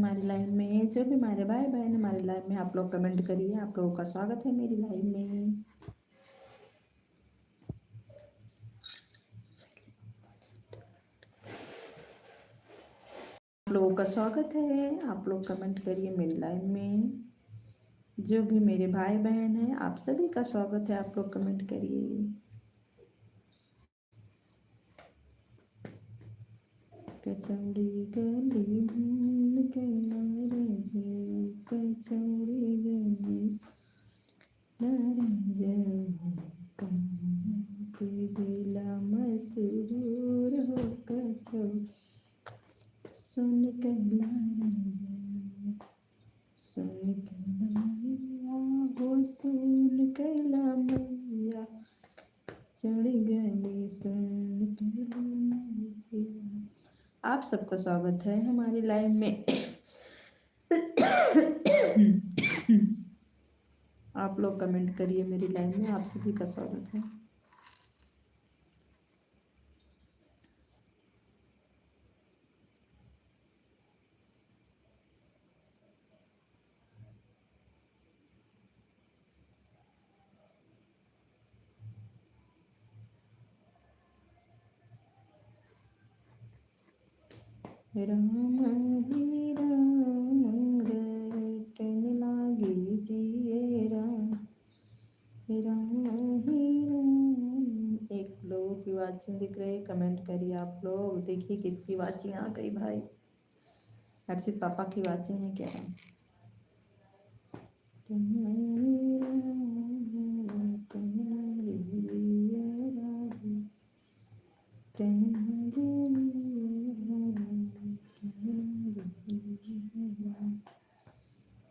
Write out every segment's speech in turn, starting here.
हमारी लाइव में। जो भी हमारे भाई बहन हमारी लाइव में, आप लोग कमेंट करिए। आप लोगों का स्वागत है मेरी लाइव में। आप लोगों का स्वागत है। आप लोग कमेंट करिए मेरी लाइव में। जो भी मेरे भाई बहन हैं, आप सभी का स्वागत है। आप लोग कमेंट करिए। कचौड़ी गली भून के मारे जे, कचौड़ी गली दिला मशहूर हो कचौड़ी सुन के सुन के हो सुन के मैया चढ़ी गली सुन के। आप सबका स्वागत है हमारी लाइव में। आप लोग कमेंट करिए मेरी लाइव में। आप सभी का स्वागत है। राम ही राम रटन लागी जिए राम, राम ही राम। एक लोगों की वाचिंग दिख रही है, कमेंट करिए आप लोग। देखिए किसकी वाचिंग आ गई भाई। हर्षित पापा की वाचिंग है क्या?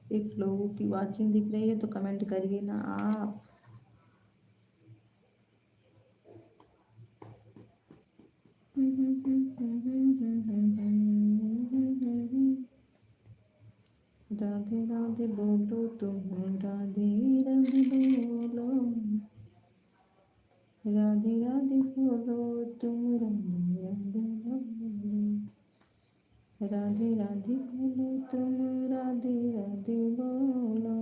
एक लोगों की वाचिंग दिख रही है तो कमेंट करिए ना आप। राधे राधे बोलो तुम, राधे राधे बोलो, राधे राधे बोलो तुम, राधे राधे बोलो, राधे राधे बोलो तुम, राधे राधे बोलो,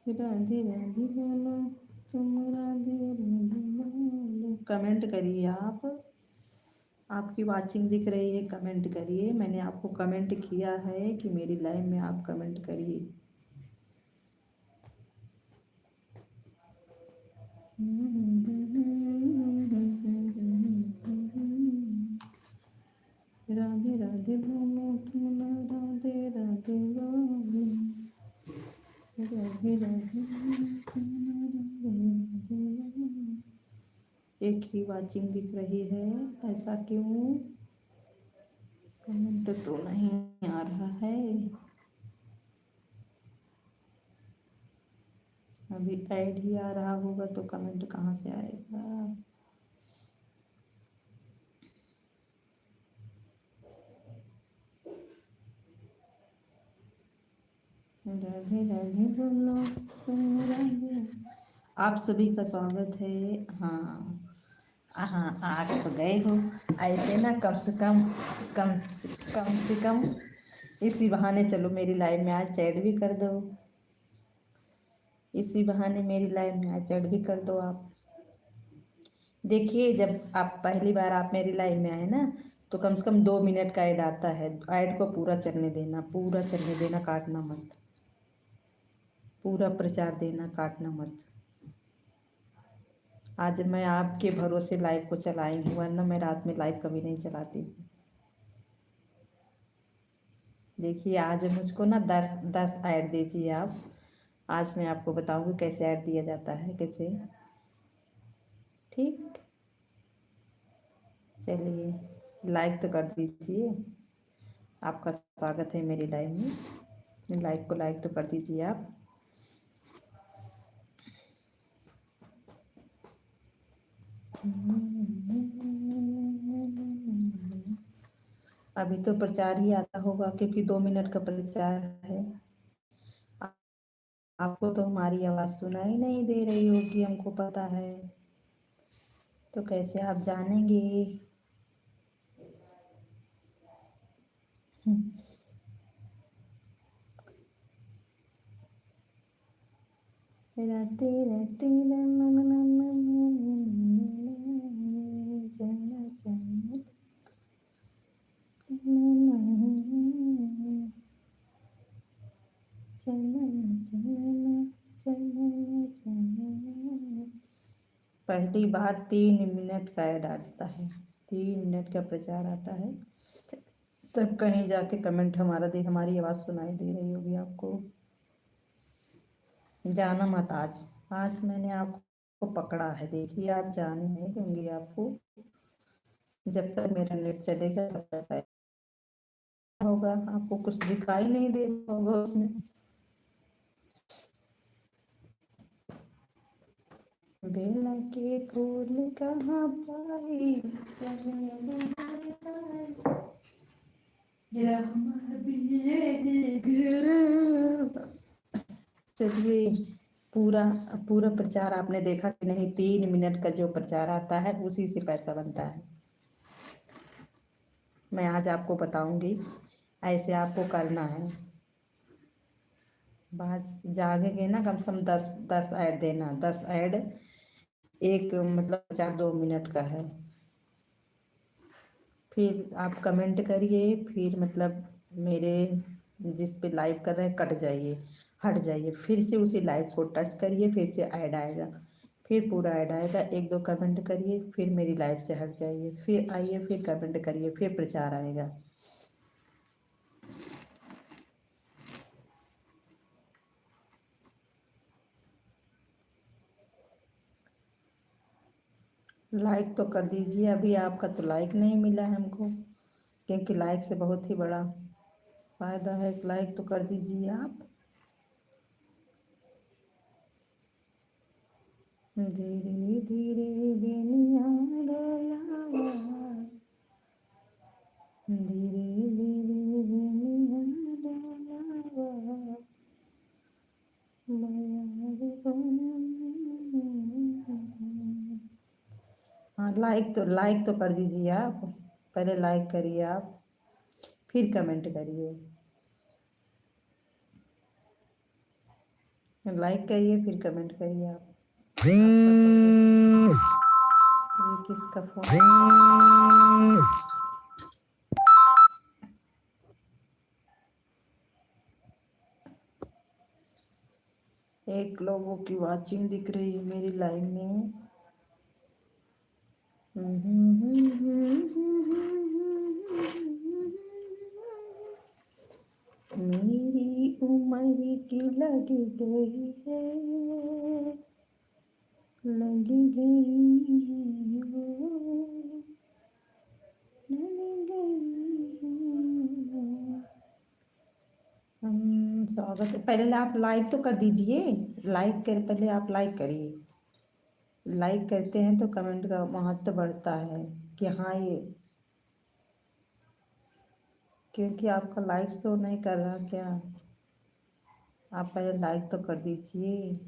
राधे राधे बोलो तुम, राधे राधे बोलो। कमेंट करिए आप। आपकी वाचिंग दिख रही है, कमेंट करिए। मैंने आपको कमेंट किया है कि मेरी लाइव में आप कमेंट करिए। राधे राधे बोलो तुम, राधे राधे बोलो, राधे राधे बोलो। एक ही वाचिंग दिख रही है, ऐसा क्यों? कमेंट तो नहीं आ रहा है। अभी ऐड ही आ रहा होगा तो कमेंट कहाँ से आएगा? राधे राधे बोलो तुम, राधे। आप सभी का स्वागत है। हाँ हाँ, आ तो गए हो। ऐसे ना कम से कम इसी बहाने चलो मेरी लाइव में आज चैट भी कर दो। इसी बहाने मेरी लाइव में आज चैट भी कर दो आप। देखिए जब आप पहली बार आप मेरी लाइव में आए ना, तो कम से कम 2 मिनट का ऐड आता है। ऐड को पूरा चलने देना, पूरा चलने देना, काटना मत। पूरा प्रचार देना, काटना मत। आज मैं आपके भरोसे लाइव को चलाई हूँ, वरना मैं रात में लाइव कभी नहीं चलाती। देखिए आज मुझको ना 10 ऐड दीजिए आप। आज मैं आपको बताऊंगी कैसे ऐड दिया जाता है, कैसे। ठीक, चलिए लाइक तो कर दीजिए। आपका स्वागत है मेरी लाइव में। लाइव को लाइक तो कर दीजिए आप। अभी तो प्रचार ही आता होगा क्योंकि 2 मिनट का प्रचार है। आपको तो हमारी आवाज़ सुनाई नहीं दे रही होगी, हमको पता है। तो कैसे आप जानेंगे? राधे राधे पहली बार 3 मिनट का ऐड आता है, 3 मिनट का प्रचार आता है। तब कहीं जाके कमेंट हमारी आवाज़ सुनाई दे रही होगी आपको। जाना मत आज, आज मैंने आपको पकड़ा है, देखिए आज जाने नहीं दूंगी आपको। जब तक मेरा नेट चलेगा तब तक होगा, आपको कुछ दिखाई नहीं दे होगा उसमें। बेला के फूल कहाँ पाई, चलिए, पूरा पूरा प्रचार आपने देखा कि नहीं? 3 मिनट का जो प्रचार आता है उसी से पैसा बनता है। मैं आज आपको बताऊंगी, ऐसे आपको करना है। बात जागेंगे ना, कम से कम 10 ऐड देना, 10 ऐड एक मतलब 4-2 मिनट का है। फिर आप कमेंट करिए, फिर मतलब मेरे जिस पे लाइव कर रहे हैं कट जाइए, हट जाइए, फिर से उसी लाइव को टच करिए, फिर से ऐड आएगा, फिर पूरा ऐड आएगा। 1-2 कमेंट करिए, फिर मेरी लाइव से हट जाइए, फिर आइए, फिर कमेंट करिए, फिर प्रचार आएगा। लाइक तो कर दीजिए, अभी आपका तो लाइक नहीं मिला है हमको, क्योंकि लाइक से बहुत ही बड़ा फ़ायदा है। लाइक तो कर दीजिए आप। धीरे धीरे बेनिया डोलावा, धीरे धीरे बेनिया डोलावा, हाँ, लाइक तो कर दीजिए आप। पहले लाइक करिए आप, फिर कमेंट करिए। लाइक करिए, फिर कमेंट करिए आप। ये किसका फोन? एक लोगों की वाचिंग दिख रही है मेरी लाइव में। मेरी उम्र की लग गई है, लग गई है वो, लग गई है। स्वागत है। पहले आप लाइक तो कर दीजिए, लाइक कर, पहले आप लाइक करिए। लाइक करते हैं तो कमेंट का महत्व बढ़ता है कि हाँ ये, क्योंकि आपका लाइक शो नहीं कर रहा क्या? आप पहले लाइक तो कर दीजिए।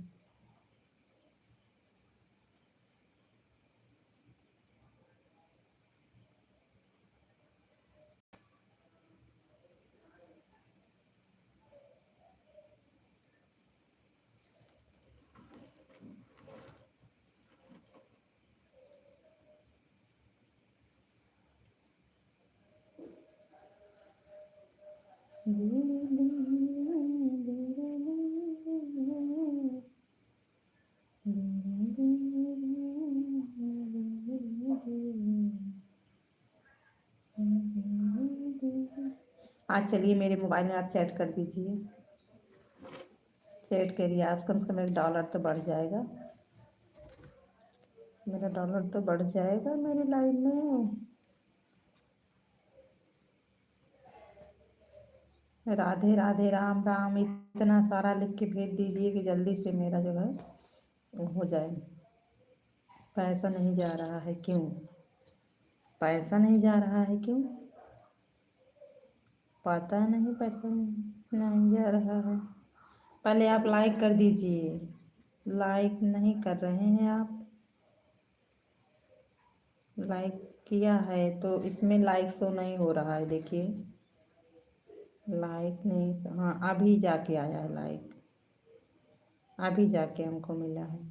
आज चलिए मेरे मोबाइल में आप चैट कर दीजिए, चैट करिए आप, कम से कम $1 तो बढ़ जाएगा, मेरा डॉलर तो बढ़ जाएगा मेरी लाइफ में। राधे राधे, राम राम, इतना सारा लिख के भेज दीजिए कि जल्दी से मेरा जो है वो हो जाए। पैसा नहीं जा रहा है क्यों? पैसा नहीं जा रहा है क्यों? पता नहीं, पैसा नहीं जा रहा है। पहले आप लाइक कर दीजिए, लाइक नहीं कर रहे हैं आप। लाइक किया है तो इसमें लाइक शो नहीं हो रहा है, देखिए लाइक नहीं, हाँ अभी जाके आया है लाइक, अभी जाके हमको मिला है।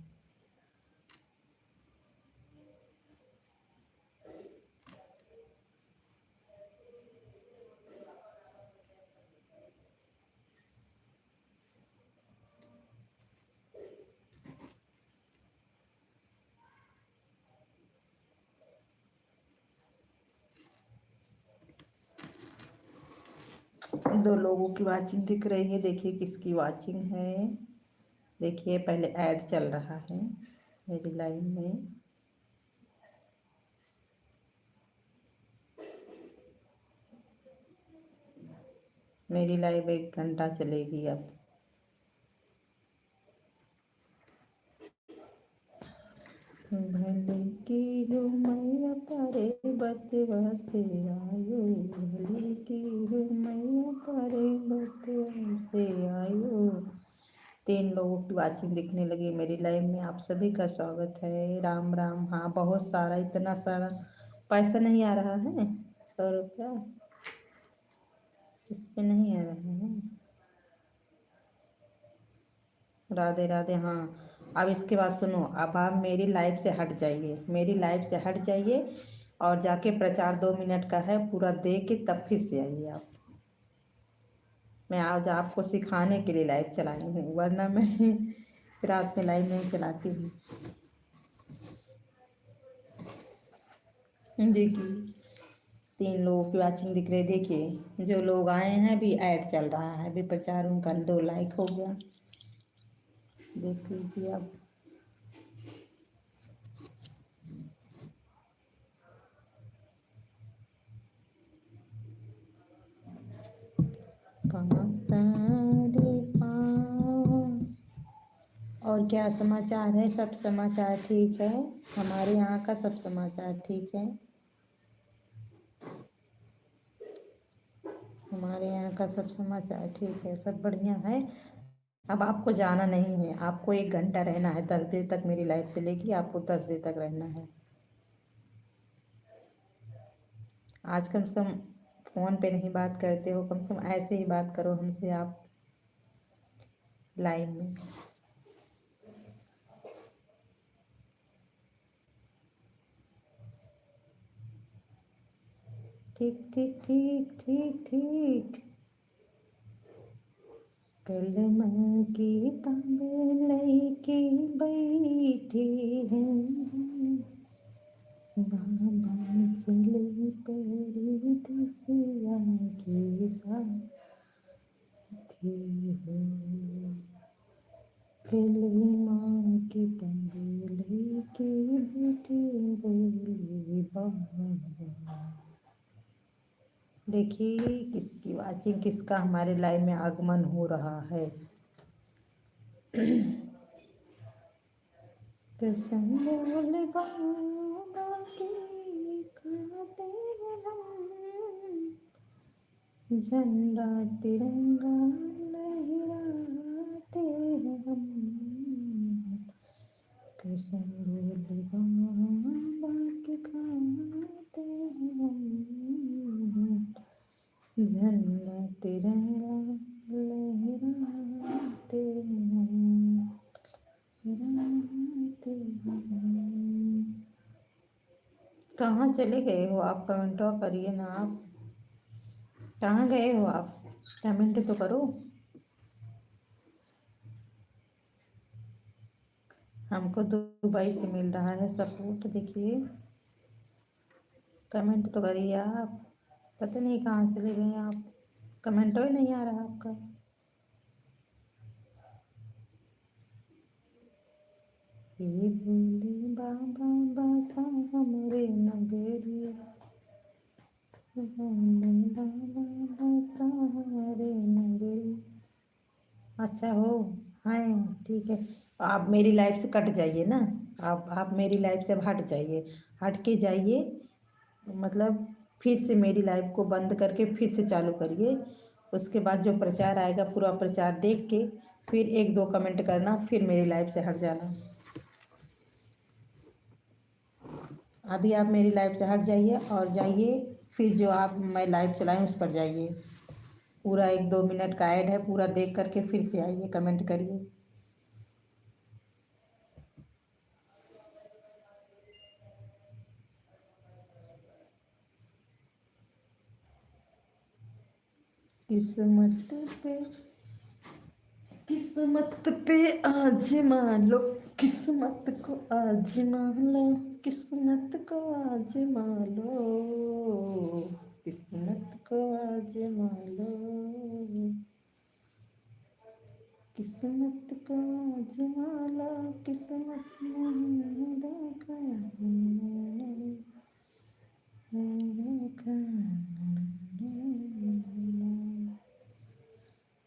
दो लोगों की वाचिंग दिख रही है, देखिए किसकी वाचिंग है। देखिए पहले ऐड चल रहा है मेरी लाइव में। मेरी लाइव 1 घंटा चलेगी अब। भले की हो मैया परे बतवा से आयो, भले की हो मैया परे बतवा से आयो। 3 लोगों की वाचिंग दिखने लगी मेरी लाइव में। आप सभी का स्वागत है। राम राम। हाँ बहुत सारा, इतना सारा पैसा नहीं आ रहा है। 100 रुपया इस पे नहीं आ रहा है। राधे राधे। हाँ अब इसके बाद सुनो, अब आप मेरी लाइव से हट जाइए, मेरी लाइव से हट जाइए और जाके प्रचार 2 मिनट का है, पूरा देख के तब फिर से आइए आप। मैं आज आपको सिखाने के लिए लाइव चलाई हूँ, वरना मैं रात में लाइव नहीं चलाती हूँ। देखिए 3 लोगों की वाचिंग दिख रही। देखिए जो लोग आए हैं भी ऐड चल रहा है, अभी प्रचार उनका 2 लाइक हो गया। देख लीजिए आप। और क्या समाचार है? सब समाचार ठीक है, हमारे यहाँ का सब समाचार ठीक है। हमारे यहाँ का सब समाचार ठीक है, सब बढ़िया है। अब आपको जाना नहीं है, आपको 1 घंटा रहना है। 10 बजे तक मेरी लाइव चलेगी, आपको 10 बजे तक रहना है। आज कम से कम फ़ोन पे नहीं बात करते हो, कम से कम ऐसे ही बात करो हमसे आप लाइव में। ठीक ठीक ठीक ठीक ठीक। कल मन की तांबे लईकी बैठी है, बाबा चले परदेसिया के साथी हो। कल माँ की तांबे लईकी बैठी बोली बाबा। देखिए किसकी वाचिंग, किसका हमारे लाइव में आगमन हो रहा है। कृष्ण बोल बाबा की खाते हम, झंडा तिरंगा लहराते हम। कृष्ण बोल बाबा की खाते हम, झंडा तिरंगा लहराते हैं, लहराते हैं। कहाँ चले गए हो आप? कमेंट तो करिए ना आप। कहाँ गए हो आप? कमेंट तो करो। हमको दुबई से मिल रहा है सपोर्ट, देखिए कमेंट तो करिए आप। पता नहीं कहाँ चले गए आप, कमेंट ही नहीं आ रहा आपका। ये बोले बाबा बासा हमरे नगरिया, बोले बाबा बासा हमरे नगरिया। अच्छा हो, हाँ ठीक है। आप मेरी लाइफ से कट जाइए ना, आप मेरी लाइफ से अब हट जाइए, हट के जाइए। मतलब फिर से मेरी लाइफ को बंद करके फिर से चालू करिए। उसके बाद जो प्रचार आएगा पूरा प्रचार देख के फिर 1-2 कमेंट करना, फिर मेरी लाइफ से हट जाना। अभी आप मेरी लाइफ से हट जाइए और जाइए फिर जो आप मैं लाइव चलाएँ उस पर जाइए। पूरा 1-2 मिनट का ऐड है, पूरा देख करके फिर से आइए, कमेंट करिए। किस्मत पे किस्मत पे आजमा लो, किस्मत को आजमा लो, किस्मत को आजमा लो, किस्मत को आजमा लो, किस्मत को आजमा लो, किस्मत नहीं देखा हमने देखा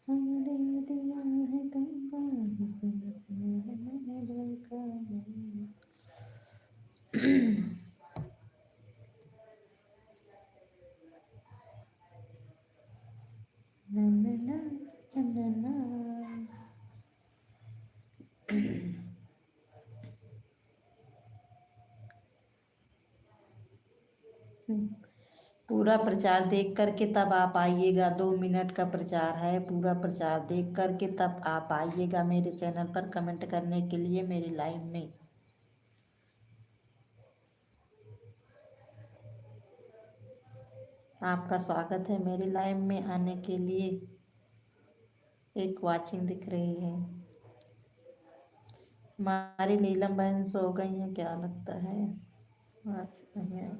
हमने दिया है तुमको किस्मत नहीं देखा। ना ना ना ना ना। पूरा प्रचार देख करके तब आप आइएगा। 2 मिनट का प्रचार है, पूरा प्रचार देख करके तब आप आइएगा मेरे चैनल पर कमेंट करने के लिए मेरी लाइव में। आपका स्वागत है मेरी लाइव में आने के लिए। एक वाचिंग दिख रही है। हमारी नीलम बहन सो गई है क्या लगता है? आज नहीं आई।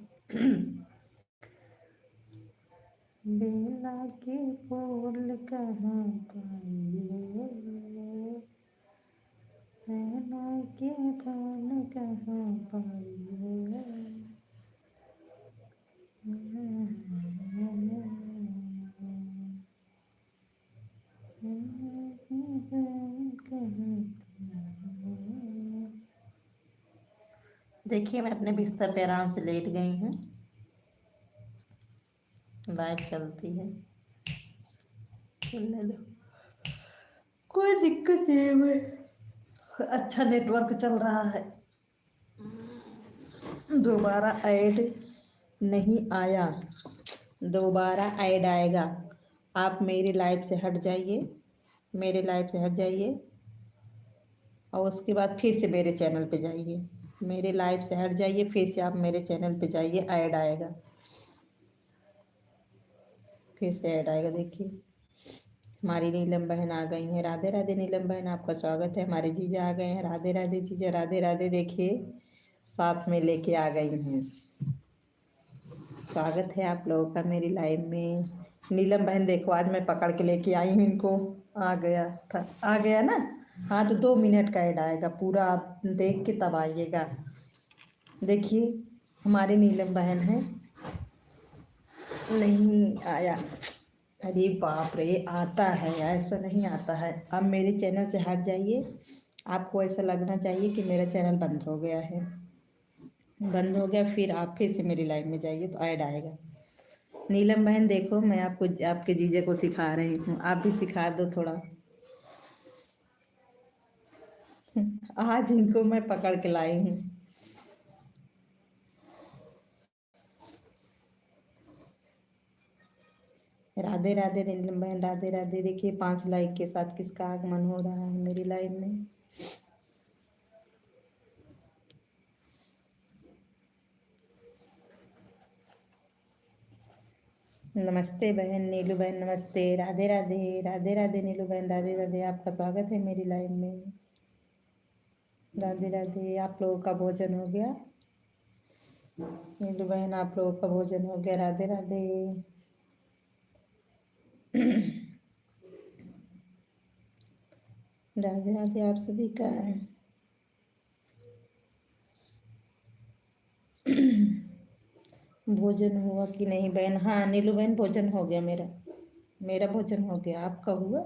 बेला के फूल कहाँ पाइए, बेला के फूल कहाँ पाइए। देखिए मैं अपने बिस्तर पे आराम से लेट गई हूँ। लाइट चलती है, चलने दो, कोई दिक्कत नहीं है। अच्छा नेटवर्क चल रहा है। दोबारा ऐड नहीं आया, दोबारा ऐड आएगा। आप मेरी लाइव से हट जाइए, मेरे लाइव से हट जाइए और उसके बाद फिर से मेरे चैनल पे जाइए। मेरे लाइव से हट जाइए, फिर से आप मेरे चैनल पे जाइए, ऐड आएगा, फिर से ऐड आएगा। देखिए हमारी नीलम बहन आ गई हैं। राधे राधे नीलम बहन, आपका स्वागत है। हमारे जीजा आ गए हैं। राधे राधे जीजा, राधे राधे। देखिए साथ में लेके आ गई हैं। स्वागत है आप लोगों का मेरी लाइव में। नीलम बहन देखो आज मैं पकड़ के लेके आई हूँ इनको। आ गया था, आ गया ना। हाँ तो 2 मिनट का ऐड आएगा, पूरा आप देख के तब आइएगा। देखिए हमारी नीलम बहन है, नहीं आया। अरे बाप रे, आता है, ऐसा नहीं आता है। अब मेरे चैनल से हट जाइए। आपको ऐसा लगना चाहिए कि मेरा चैनल बंद हो गया है। बंद हो गया फिर आप फिर से मेरी लाइव में जाइए तो ऐड आएगा। नीलम बहन देखो मैं आपको आपके जीजे को सिखा रही हूँ, आप भी सिखा दो थोड़ा। आज इनको मैं पकड़ के लाई हूँ। राधे राधे नीलम बहन, राधे राधे। देखिए 5 लाइक के साथ किसका आगमन हो रहा है मेरी लाइव में। नमस्ते बहन नीलू बहन, नमस्ते। राधे राधे, राधे राधे नीलू बहन, राधे राधे। आपका स्वागत है मेरी लाइव में। राधे राधे। आप लोगों का भोजन हो गया? नीलू बहन आप लोगों का भोजन हो गया? राधे राधे। राधे राधे आप सभी का। भोजन हुआ कि नहीं बहन? हाँ नीलू बहन भोजन हो गया मेरा, मेरा भोजन हो गया। आपका हुआ?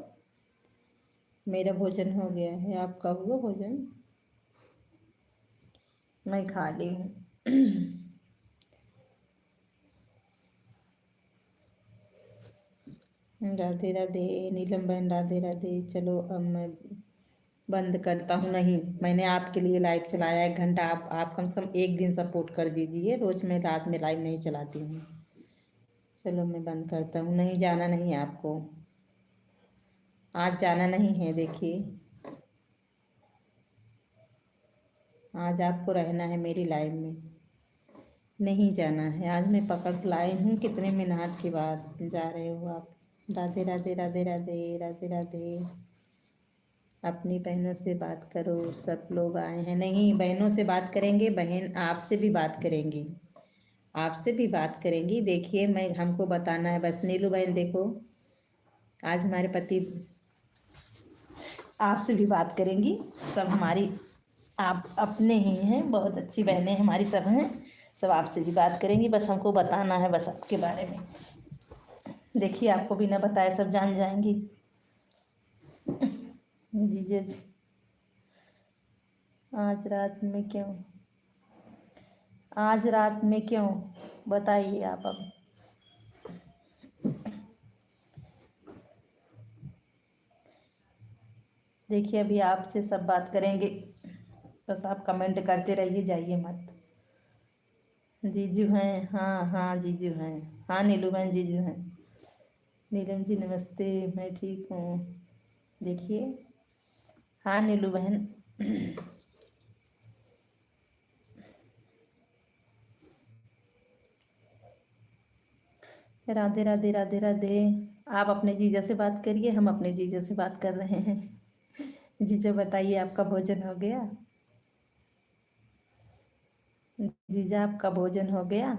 मेरा भोजन हो गया है, आपका हुआ भोजन? मैं खा ली हूँ। राधे राधे नीलम बहन, राधे राधे। चलो अब मैं बंद करता हूँ। नहीं, मैंने आपके लिए लाइव चलाया 1 घंटा। आप कम से कम एक दिन सपोर्ट कर दीजिए। रोज़ मैं रात में लाइव नहीं चलाती हूँ। चलो मैं बंद करता हूँ। नहीं जाना नहीं है आपको, आज जाना नहीं है। देखिए आज आपको रहना है मेरी लाइव में, नहीं जाना है। आज मैं पकड़ के लाई हूँ। कितने मिनट के बाद जा रहे हो आप? राधे राधे राधे राधे राधे राधे। अपनी बहनों से बात करो, सब लोग आए हैं। नहीं, बहनों से बात करेंगे, बहन आपसे भी बात करेंगी, आपसे भी बात करेंगी। देखिए, मैं हमको बताना है बस। नीलू बहन देखो, आज हमारे पति आपसे भी बात करेंगी। सब हमारी आप अपने ही हैं, बहुत अच्छी बहनें हमारी सब हैं। सब आपसे भी बात करेंगी, बस हमको बताना है बस आपके बारे में। देखिए, आपको बिना बताए सब जान जाएंगी। जीजा जी, आज रात में क्यों, आज रात में क्यों, बताइए आप अब। देखिए, अभी आपसे सब बात करेंगे, बस आप कमेंट करते रहिए, जाइए मत। जीजू हैं, हाँ हाँ जीजू हैं। हाँ नीलू बहन जीजू हैं। नीलम जी नमस्ते, मैं ठीक हूँ। देखिए, हाँ नीलू बहन। राधे राधे राधे राधे। आप अपने जीजा से बात करिए, हम अपने जीजा से बात कर रहे हैं। जीजा बताइए, आपका भोजन हो गया? जीजा, आपका भोजन हो गया?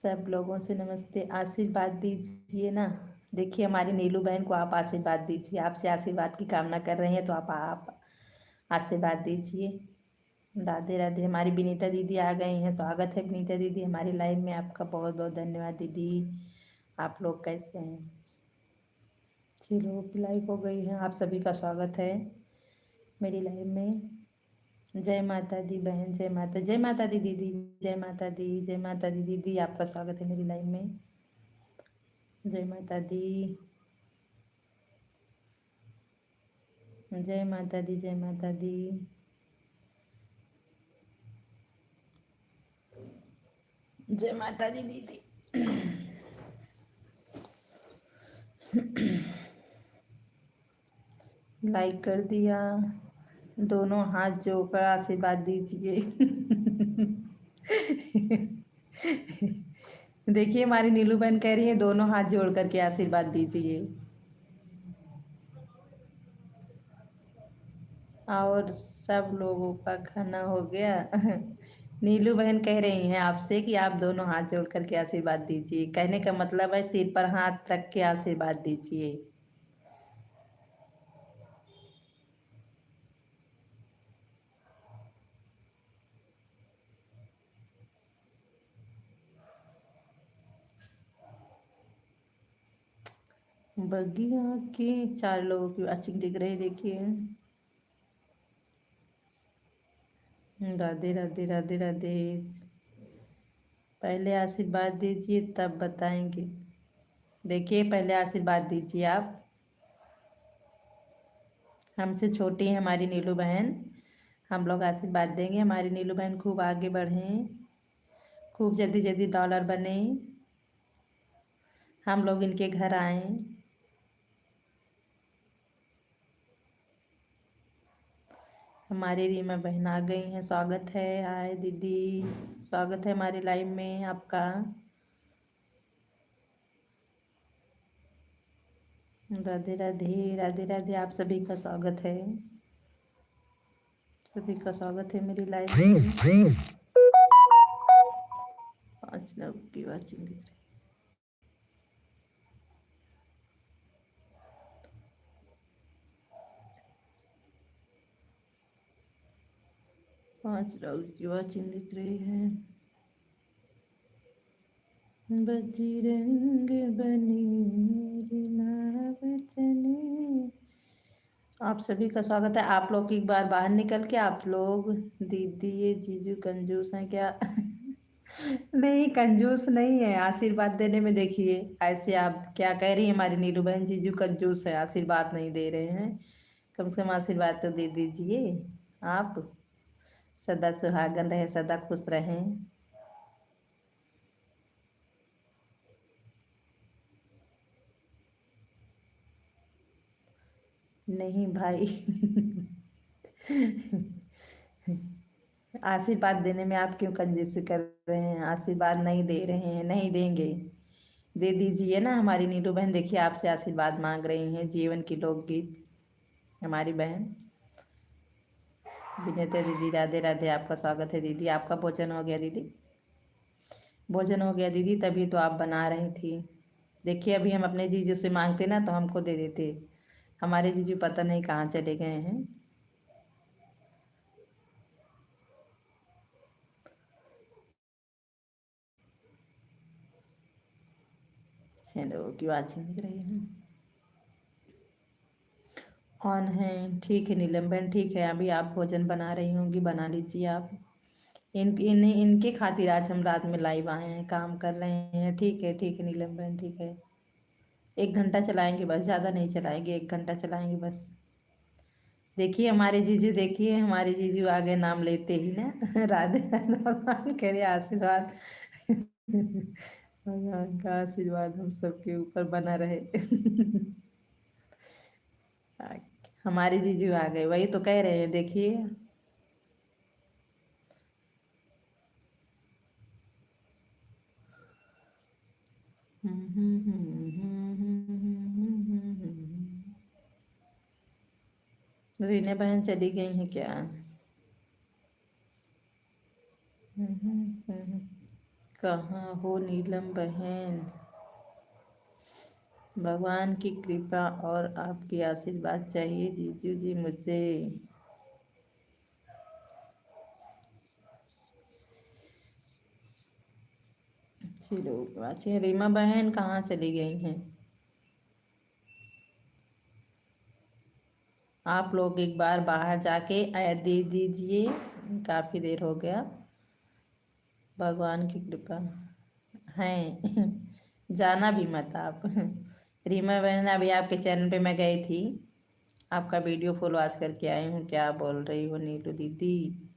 सब लोगों से नमस्ते, आशीर्वाद दीजिए ना। देखिए, हमारी नीलू बहन को आप आशीर्वाद दीजिए, आपसे आशीर्वाद की कामना कर रहे हैं, तो आप आशीर्वाद दीजिए। राधे राधे। हमारी विनीता दीदी आ गई हैं, स्वागत है विनीता दीदी हमारी लाइव में। आपका बहुत बहुत धन्यवाद दीदी। आप लोग कैसे हैं? 6 लोगों की लाइव हो गई है। आप सभी का स्वागत है मेरी लाइव में। जय माता दी बहन, जय माता दी दीदी, जय माता दी, जय माता दी दीदी। आपका स्वागत है मेरी लाइव में। जय माता दी, जय माता दी, जय माता दी। जय माता दी दीदी। लाइक कर दिया, दोनों हाथ जोड़कर आशीर्वाद दीजिए। देखिए, हमारी नीलू बहन कह रही है दोनों हाथ जोड़ करके आशीर्वाद दीजिए। और सब लोगों का खाना हो गया। नीलू बहन कह रही हैं आपसे कि आप दोनों हाथ जोड़ करके आशीर्वाद दीजिए। कहने का मतलब है सिर पर हाथ रख के आशीर्वाद दीजिए। बगिया के 4 लोगों की वाचिंग दिख रही, देखिए। राधे राधे राधे राधे। पहले आशीर्वाद दीजिए तब बताएंगे। देखिए, पहले आशीर्वाद दीजिए आप। हमसे छोटी है हमारी नीलू बहन, हम लोग आशीर्वाद देंगे। हमारी नीलू बहन खूब आगे बढ़ें, खूब जल्दी जल्दी डॉलर बने, हम लोग इनके घर आएँ। हमारी रीमा बहन आ गई हैं, स्वागत है। हाय दीदी, स्वागत है हमारी लाइव में आपका। राधे राधे राधे राधे। आप सभी का स्वागत है, सभी का स्वागत है मेरी लाइव में। 5 लोग की वाचिंग दिख रही। पांच लोग की वाचिंग दिख रही है। बजरंग बली मेरी नाव चले। आप सभी का स्वागत है। आप लोग एक बार बाहर निकल के, आप लोग, दीदी ये जीजू कंजूस हैं क्या? नहीं, कंजूस नहीं है, आशीर्वाद देने में देखिए ऐसे आप क्या कह रही हैं। हमारी नीलू बहन जीजू कंजूस है, आशीर्वाद नहीं दे रहे हैं। कम से कम आशीर्वाद तो दे दीजिए आप। सदा सुहागन रहे, सदा खुश रहें। नहीं भाई। आशीर्वाद देने में आप क्यों कंजूसी कर रहे हैं? आशीर्वाद नहीं दे रहे हैं, नहीं देंगे, दे दीजिए ना। हमारी नीलू बहन देखिए आपसे आशीर्वाद मांग रही हैं। जीवन की लोकगीत हमारी बहन विनेता दीदी, राधे राधे। आपका स्वागत है दीदी। आपका भोजन हो गया दीदी? भोजन हो गया दीदी, तभी तो आप बना रही थी। देखिए अभी हम अपने जीजू से मांगते ना तो हमको दे देते। हमारे जीजू पता नहीं कहाँ चले गए हैं। चलो क्यों अच्छी दिख रही है। ऑन है, ठीक है नीलम बहन, ठीक है। अभी आप भोजन बना रही होंगी, बना लीजिए आप। इनके खातिर आज हम रात में लाइव आए हैं, काम कर रहे हैं। ठीक है नीलम बहन, ठीक है। 1 घंटा चलाएंगे बस, ज़्यादा नहीं चलाएंगे, 1 घंटा चलाएंगे बस। देखिए हमारे जीजू, देखिए हमारे जीजू आगे नाम लेते ही ना राधे राधे, भगवान करे आशीर्वाद भगवान का आशीर्वाद हम सबके ऊपर बना रहे हमारे जीजू आ गए, वही तो कह रहे हैं देखिए। रीना बहन चली गई हैं क्या? कहाँ हो नीलम बहन? भगवान की कृपा और आपकी आशीर्वाद चाहिए जीजू जी मुझे। चलो अच्छी। रीमा बहन कहाँ चली गई हैं? आप लोग एक बार बाहर जाके ऐड दे दीजिए, काफ़ी देर हो गया। भगवान की कृपा है जाना भी मत आप रीमा बहन अभी आपके चैनल पे मैं गई थी, आपका वीडियो फॉलो आज करके आई हूँ। क्या बोल रही हो नीलू दीदी?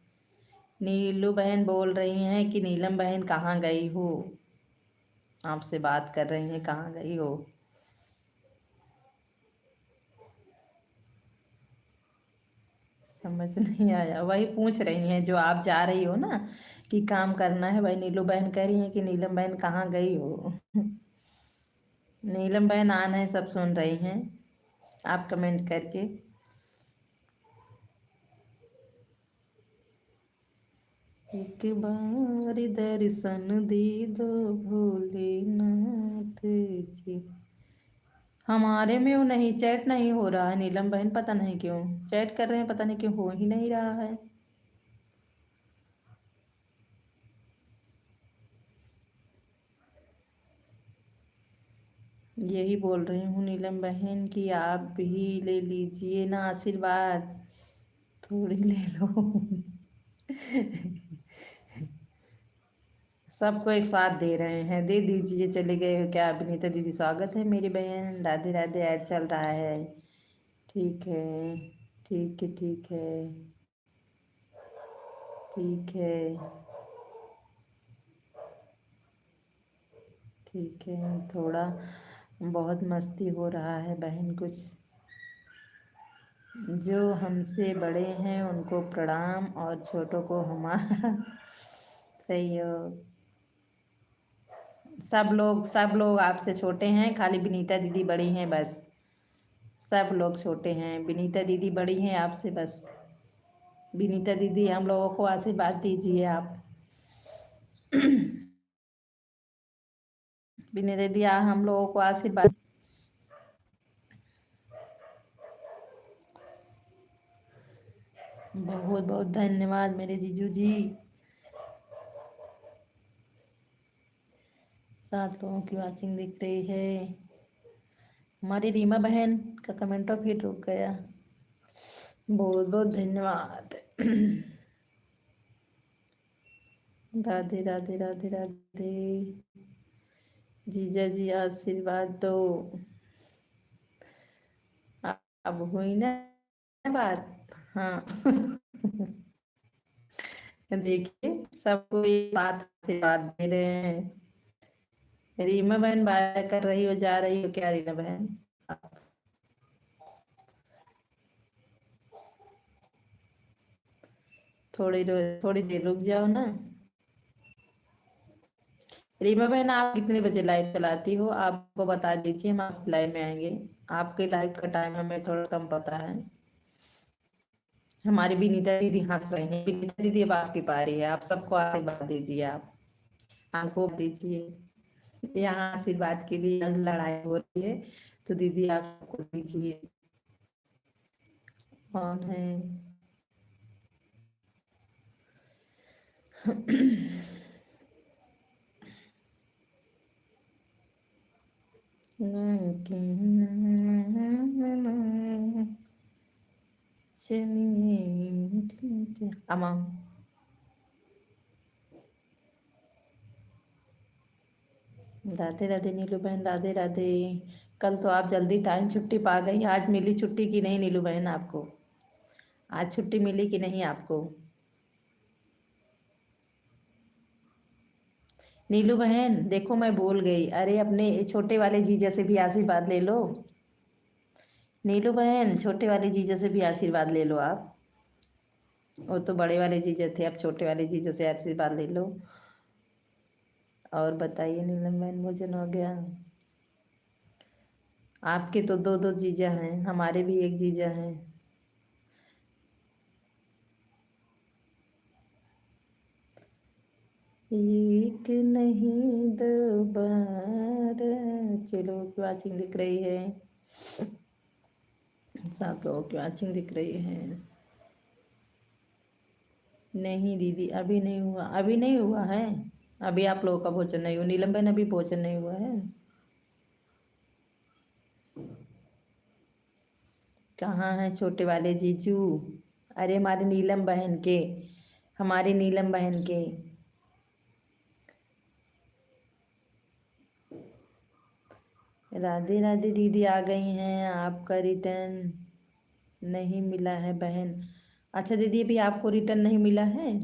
नीलू बहन बोल रही हैं कि नीलम बहन कहाँ गई हो? आपसे बात कर रही हैं, कहाँ गई हो? समझ नहीं आया। वही पूछ रही हैं जो आप जा रही हो ना कि काम करना है, वही नीलू बहन कह रही हैं कि नीलम बहन कहाँ गई हो नीलम बहन आन है, सब सुन रही हैं, आप कमेंट करके। एक बार दर्शन दे दो भोलेनाथ जी। हमारे में वो नहीं, चैट नहीं हो रहा है नीलम बहन, पता नहीं क्यों। चैट कर रहे हैं, पता नहीं क्यों हो ही नहीं रहा है। यही बोल रही हूँ नीलम बहन कि आप भी ले लीजिए ना आशीर्वाद, थोड़ी ले लो सबको एक साथ दे रहे हैं, दे दीजिए। चले गए हो क्या अभिनीता दीदी? स्वागत है मेरी बहन, राधे राधे। ऐड चल रहा है, ठीक है ठीक है ठीक है ठीक है ठीक है। थोड़ा बहुत मस्ती हो रहा है बहन कुछ। जो हमसे बड़े हैं उनको प्रणाम और छोटों को हमारा सहयोग। सब लोग आपसे छोटे हैं, खाली विनीता दीदी बड़ी हैं बस। सब लोग छोटे हैं, विनीता दीदी बड़ी हैं आपसे बस। विनीता दीदी हम लोगों को आशीर्वाद दीजिए आप विनीता दीदी हम लोगों को आशीर्वाद। बहुत बहुत धन्यवाद मेरे जीजू जी। 7 लोगों की वॉचिंग दिख रही है। हमारी रीमा बहन का कमेंट फिर रुक गया। बहुत बहुत धन्यवाद राधे राधे राधे राधे। जीजा जी आशीर्वाद दो। अब हुई ना बात? हाँ देखिए सबको ये बात से बात दे रहे हैं। रीमा बहन बात कर रही हो, जा रही हो क्या रीमा बहन? थोड़ी देर रुक जाओ ना। रीमा बहन, आप कितने बजे लाइव चलाती हो? आपको बता दीजिए, हम आपके लाइव में आएंगे। आपके लाइव का टाइम हमें थोड़ा कम पता है। हमारी विनीता दीदी हंस रही है। विनीता दीदी अब आप ही पा रही है। आप सबको आशीर्वाद दीजिए। आप हमको दीजिए। यहाँ आशीर्वाद के लिए लड़ाई हो रही है, तो दीदी आपको दीजिए। कौन है? अमम राधे राधे नीलू बहन, राधे राधे। कल तो आप जल्दी टाइम छुट्टी पा गई। आज मिली छुट्टी कि नहीं नीलू बहन आपको? आज छुट्टी मिली कि नहीं आपको? नीलू बहन देखो, मैं भूल गई। अरे अपने छोटे वाले जीजा से भी आशीर्वाद ले लो। नीलू बहन, छोटे वाले जीजा से भी आशीर्वाद ले लो आप। वो तो बड़े वाले जीजा थे, अब छोटे वाले जीजा से आशीर्वाद ले लो। और बताइए नीलम बहन, भोजन हो गया? आपके तो दो दो जीजा हैं, हमारे भी एक जीजा हैं। एक नहीं दो बार। चलो की वाचिंग दिख रही है। 7 लोगों की वाचिंग दिख रही है। नहीं दीदी, अभी नहीं हुआ, अभी नहीं हुआ है। अभी आप लोगों का भोजन नहीं हुआ नीलम बहन, अभी भोजन नहीं हुआ है। कहाँ है छोटे वाले जीजू? अरे हमारी नीलम बहन के, हमारी नीलम बहन के। राधे राधे दीदी आ गई हैं। आपका रिटर्न नहीं मिला है बहन। अच्छा दीदी, अभी आपको रिटर्न नहीं मिला है?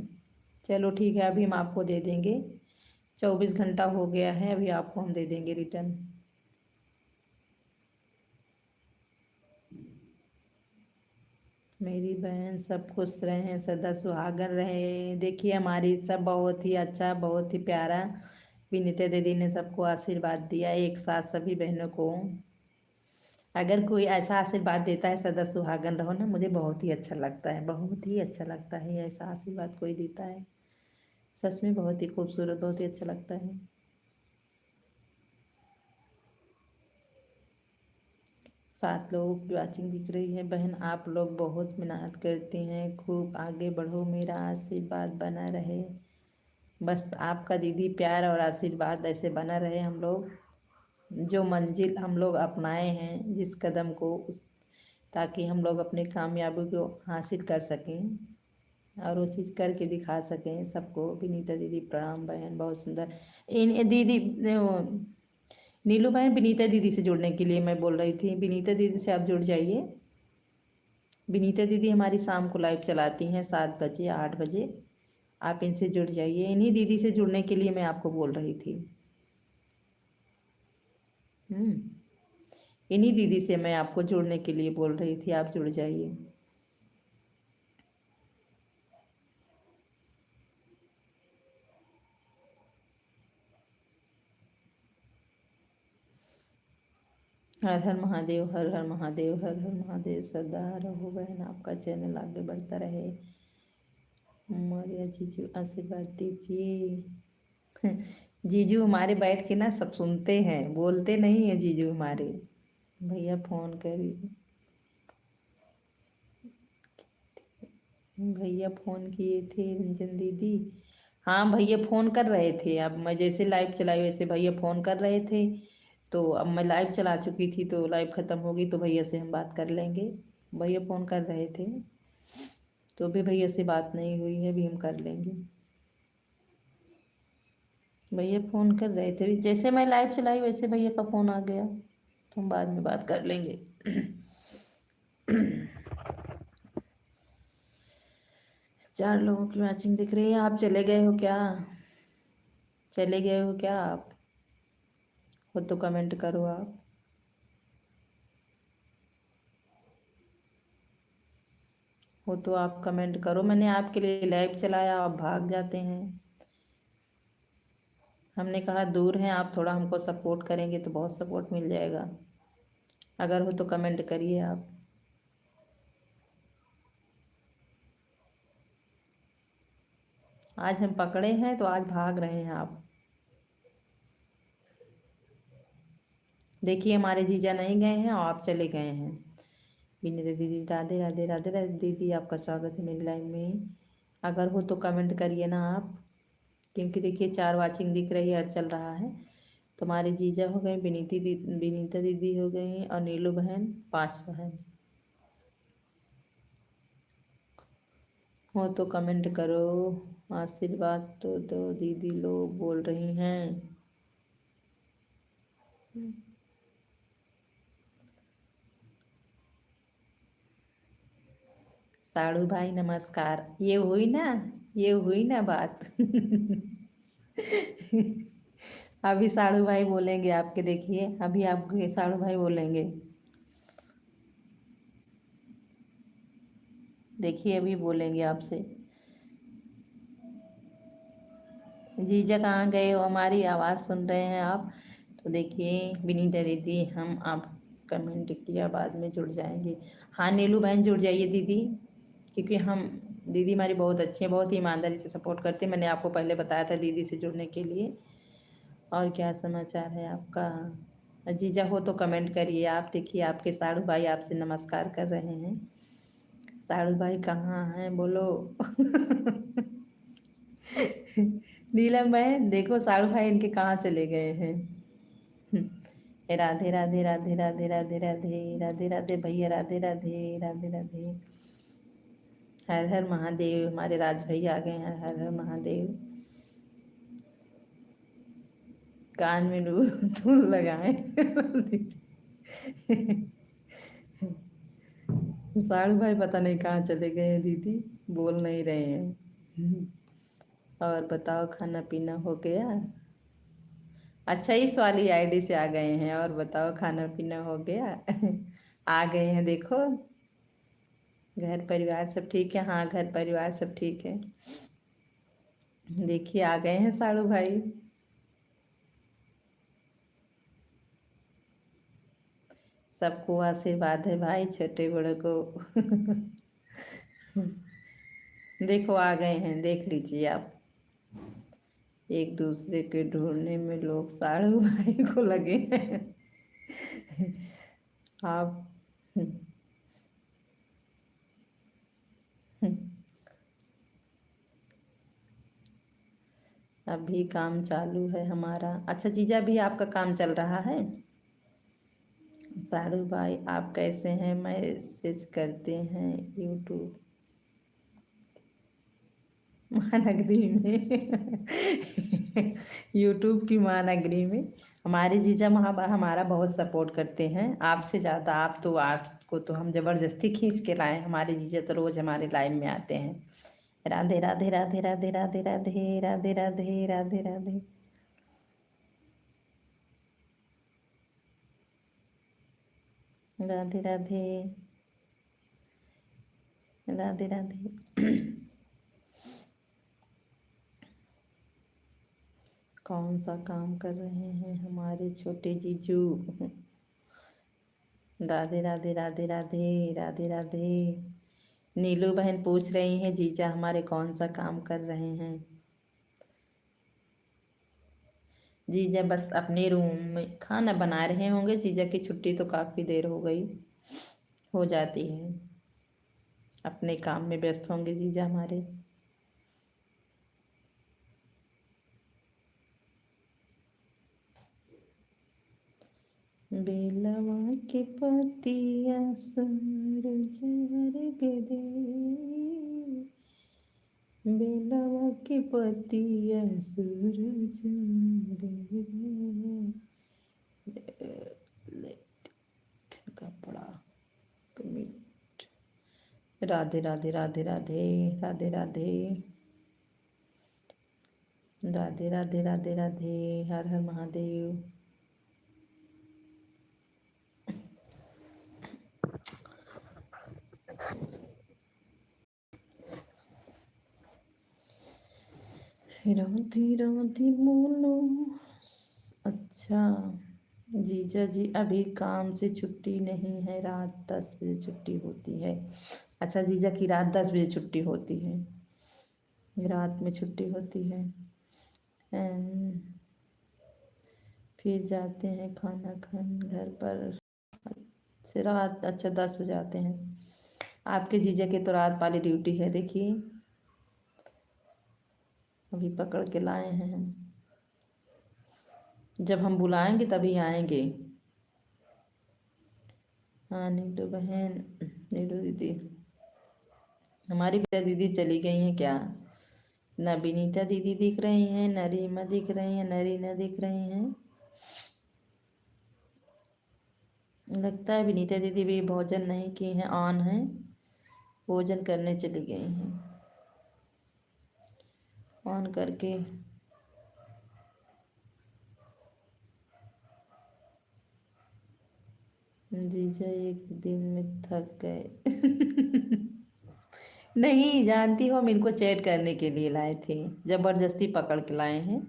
चलो ठीक है, अभी हम आपको दे देंगे। 24 घंटा हो गया है, अभी आपको हम दे देंगे रिटर्न। मेरी बहन सब खुश रहें, सदा सुहागन रहे। देखिए हमारी सब बहुत ही अच्छा, बहुत ही प्यारा विनीता दीदी ने सबको आशीर्वाद दिया एक साथ सभी बहनों को। अगर कोई ऐसा आशीर्वाद देता है सदा सुहागन रहो ना, मुझे बहुत ही अच्छा लगता है, बहुत ही अच्छा लगता है ऐसा आशीर्वाद कोई देता है। सच में बहुत ही खूबसूरत, बहुत ही अच्छा लगता है। 7 लोगों की वाचिंग दिख रही है। बहन आप लोग बहुत मेहनत करती हैं, खूब आगे बढ़ो, मेरा आशीर्वाद बना रहे। बस आपका दीदी प्यार और आशीर्वाद ऐसे बना रहे। हम लोग जो मंजिल हम लोग अपनाए हैं जिस कदम को, उस ताकि हम लोग अपनी कामयाबी को हासिल कर सकें और वो चीज़ करके दिखा सकें सबको। विनीता दीदी प्रणाम बहन, बहुत सुंदर। इन दीदी नीलू बहन, विनीता दीदी से जुड़ने के लिए मैं बोल रही थी, विनीता दीदी से आप जुड़ जाइए। विनीता दीदी हमारी शाम को लाइव चलाती हैं 7 बजे 8 बजे। आप इनसे जुड़ जाइए। इन्हीं दीदी से जुड़ने के लिए मैं आपको बोल रही थी। इन्हीं दीदी से मैं आपको जुड़ने के लिए बोल रही थी, आप जुड़ जाइए। हर हर महादेव, हर हर महादेव, हर हर महादेव। सदा रहो बहन, आपका चैनल आगे बढ़ता रहे। मौर्य जीजू आशीर्वाद दीजिए। जीजू हमारे बैठ के ना सब सुनते हैं, बोलते नहीं है जीजू हमारे। भैया फोन करी, भैया फ़ोन किए थे रंजन दीदी। हाँ भैया फ़ोन कर रहे थे। अब मैं जैसे लाइव चलाई वैसे भैया फ़ोन कर रहे थे। तो अब मैं लाइव चला चुकी थी, तो लाइव ख़त्म होगी तो भैया से हम बात कर लेंगे। भैया फ़ोन कर रहे थे, तो अभी भैया से बात नहीं हुई है, अभी हम कर लेंगे। भैया फ़ोन कर रहे थे, जैसे मैं लाइव चलाई वैसे भैया का फ़ोन आ गया, तो हम बाद में बात कर लेंगे। 4 लोगों की मैचिंग दिख रही है। आप चले गए हो क्या? चले गए हो क्या आप? हो तो कमेंट करो आप। हो तो आप कमेंट करो। मैंने आपके लिए लाइव चलाया, आप भाग जाते हैं। हमने कहा दूर हैं आप, थोड़ा हमको सपोर्ट करेंगे तो बहुत सपोर्ट मिल जाएगा। अगर हो तो कमेंट करिए आप। आज हम पकड़े हैं तो आज भाग रहे हैं आप। देखिए हमारे जीजा नहीं गए हैं और आप चले गए हैं। विनीता दीदी राधे राधे राधे राधे दीदी, आपका स्वागत है मेरी लाइव में। अगर हो तो कमेंट करिए ना आप, क्योंकि देखिए 4 वाचिंग दिख रही है और चल रहा है। तुम्हारे जीजा हो गए, विनीता दीदी हो गई और नीलू बहन, 5 बहन। हो तो कमेंट करो, आशीर्वाद तो दो दीदी, लोग बोल रही हैं। साड़ू भाई नमस्कार। ये हुई ना बात। अभी साड़ू भाई बोलेंगे आपके, देखिए अभी आपके साड़ू भाई बोलेंगे। देखिए अभी बोलेंगे आपसे। जीजा कहाँ गए हो, हमारी आवाज़ सुन रहे हैं आप? तो देखिए विनीता दीदी, हम आप कमेंट किया बाद में जुड़ जाएंगे। हाँ नीलू बहन जुड़ जाइए दीदी, क्योंकि हम दीदी हमारी बहुत अच्छी है, बहुत ही ईमानदारी से सपोर्ट करते हैं। मैंने आपको पहले बताया था दीदी से जुड़ने के लिए। और क्या समाचार है आपका? जीजा हो तो कमेंट करिए आप। देखिए आपके साड़ू भाई आपसे नमस्कार कर रहे हैं। साड़ू भाई कहाँ हैं बोलो। नीलम बहन देखो साड़ू भाई इनके कहाँ चले गए हैं। राधे राधे राधे राधे राधे राधे राधे राधे भैया, राधे राधे राधे राधे। हर हर महादेव, हमारे राज भैया आ गए हैं। हर हर महादेव। कान में धूल लगाए। साड़ू भाई पता नहीं कहाँ चले गए हैं दीदी, बोल नहीं रहे हैं। और बताओ खाना पीना हो गया? अच्छा इस वाली आईडी से आ गए हैं। और बताओ खाना पीना हो गया? आ गए हैं देखो। घर परिवार सब ठीक है? हाँ घर परिवार सब ठीक है। देखिए आ गए हैं साड़ू भाई। सबको आशीर्वाद है भाई, छोटे बड़े को। देखो आ गए हैं, देख लीजिए आप। एक दूसरे के ढूंढने में लोग साड़ू भाई को लगे हैं। आप अभी काम चालू है हमारा। अच्छा जीजा भी आपका काम चल रहा है? साड़ू भाई आप कैसे हैं? मैसेज करते हैं यूट्यूब महानगरी में। यूट्यूब की महानगरी में हमारे जीजा हमारा बहुत सपोर्ट करते हैं, आपसे ज़्यादा। आपको तो हम ज़बरदस्ती खींच के लाए। हमारे जीजा तो रोज़ हमारे लाइव में आते हैं। राधे राधे राधे राधे राधे राधे राधे राधे राधे राधे। राधे राधे राधे राधे। कौन सा काम कर रहे हैं हमारे छोटे जीजू? राधे राधे राधे राधे राधे राधे। नीलू बहन पूछ रही हैं जीजा हमारे कौन सा काम कर रहे हैं। जीजा बस अपने रूम में खाना बना रहे होंगे। जीजा की छुट्टी तो काफ़ी देर हो गई, हो जाती है। अपने काम में व्यस्त होंगे जीजा हमारे। बेलवा के पतिया सूरज अर्घ दे, बेलवा के पतिया सूरज अर्घ दे। कपड़ा कमिट। राधे राधे राधे राधे राधे राधे राधे राधे राधे राधे। हर हर महादेव। राधे राधे बोलो। अच्छा जीजा जी अभी काम से छुट्टी नहीं है, रात 10 बजे छुट्टी होती है। अच्छा जीजा की रात 10 बजे छुट्टी होती है, रात में छुट्टी होती है। फिर जाते हैं खाना खाने घर पर से रात। अच्छा 10 बजे आते हैं। आपके जीजा की तो रात वाली ड्यूटी है, देखिए अभी पकड़ के लाए हैं हम। जब हम बुलाएंगे तभी आएंगे। हाँ नीलू बहन, नीलू दीदी, हमारी दीदी चली गई हैं क्या? न विनीता दीदी दिख रही हैं, न रीमा दिख रही हैं, न रीना दिख रही हैं। लगता है विनीता दीदी भी भोजन नहीं की हैं, ऑन हैं, भोजन करने चली गई हैं ऑन करके। जीजा एक दिन में थक गए। नहीं जानती हो, हम इनको चैट करने के लिए लाए थे, ज़बरदस्ती पकड़ के लाए हैं।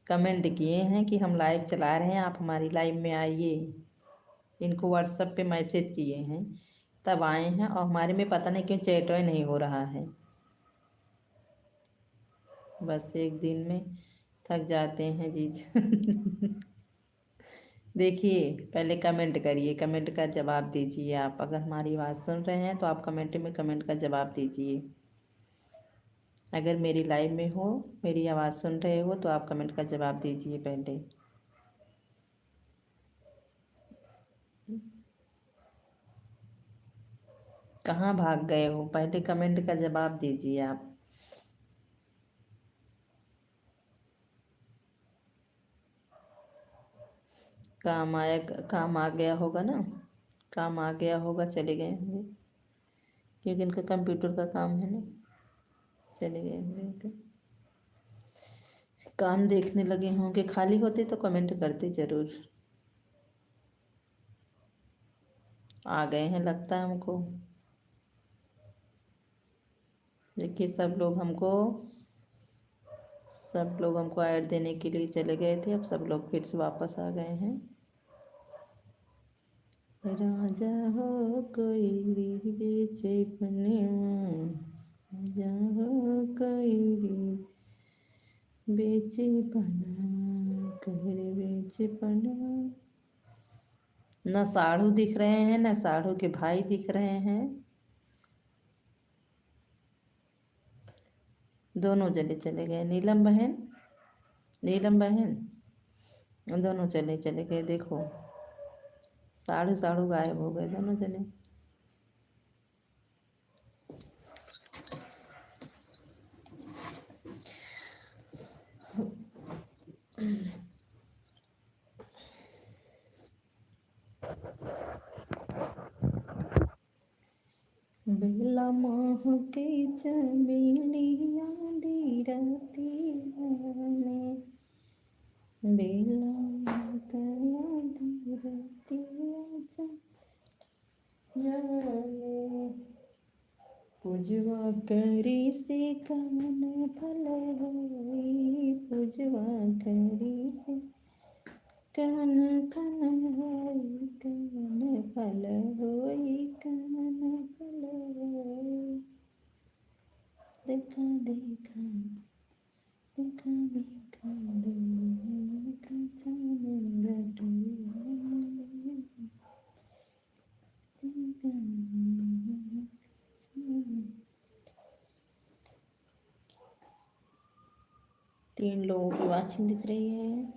कमेंट किए हैं कि हम लाइव चला रहे हैं, आप हमारी लाइव में आइए। इनको व्हाट्सएप पे मैसेज किए हैं तब आए हैं, और हमारे में पता नहीं क्यों चैट नहीं हो रहा है। बस एक दिन में थक जाते हैं जीजा। देखिए पहले कमेंट करिए, कमेंट का जवाब दीजिए। आप अगर हमारी आवाज़ सुन रहे हैं तो आप कमेंट में कमेंट का जवाब दीजिए। अगर मेरी लाइव में हो, मेरी आवाज़ सुन रहे हो तो आप कमेंट का जवाब दीजिए पहले। कहाँ भाग गए हो, पहले कमेंट का जवाब दीजिए आप। काम आ गया होगा ना, काम आ गया होगा, चले गए होंगे क्योंकि इनका कंप्यूटर का काम है ना, चले गए होंगे। काम देखने लगे होंगे, खाली होते तो कमेंट करते ज़रूर। आ गए हैं लगता है हमको। देखिए सब लोग हमको ऐड देने के लिए चले गए थे, अब सब लोग फिर से वापस आ गए हैं। राजा हो कोई बेचे पनवा, राजा हो कोई बेचे पनवा, कहरे बेचे पनवा। न साढ़ू दिख रहे हैं, न साढ़ू के भाई दिख रहे हैं। दोनों चले गए। नीलम बहन, नीलम बहन, दोनों चले गए। देखो साढ़ू साढ़ू गायब हो गए दोनों जने। बेला मोह के चमेलिया दी रातिया में, बेला कया दी रातिया जाने। पूजवा करी से कान फल होई, पूजवा करी से कान कान होई, कान फल होई, कान फल होई। देखा देखा देखा देखा देखा चांद तीन लोगों की वाचिंग दिख रही है।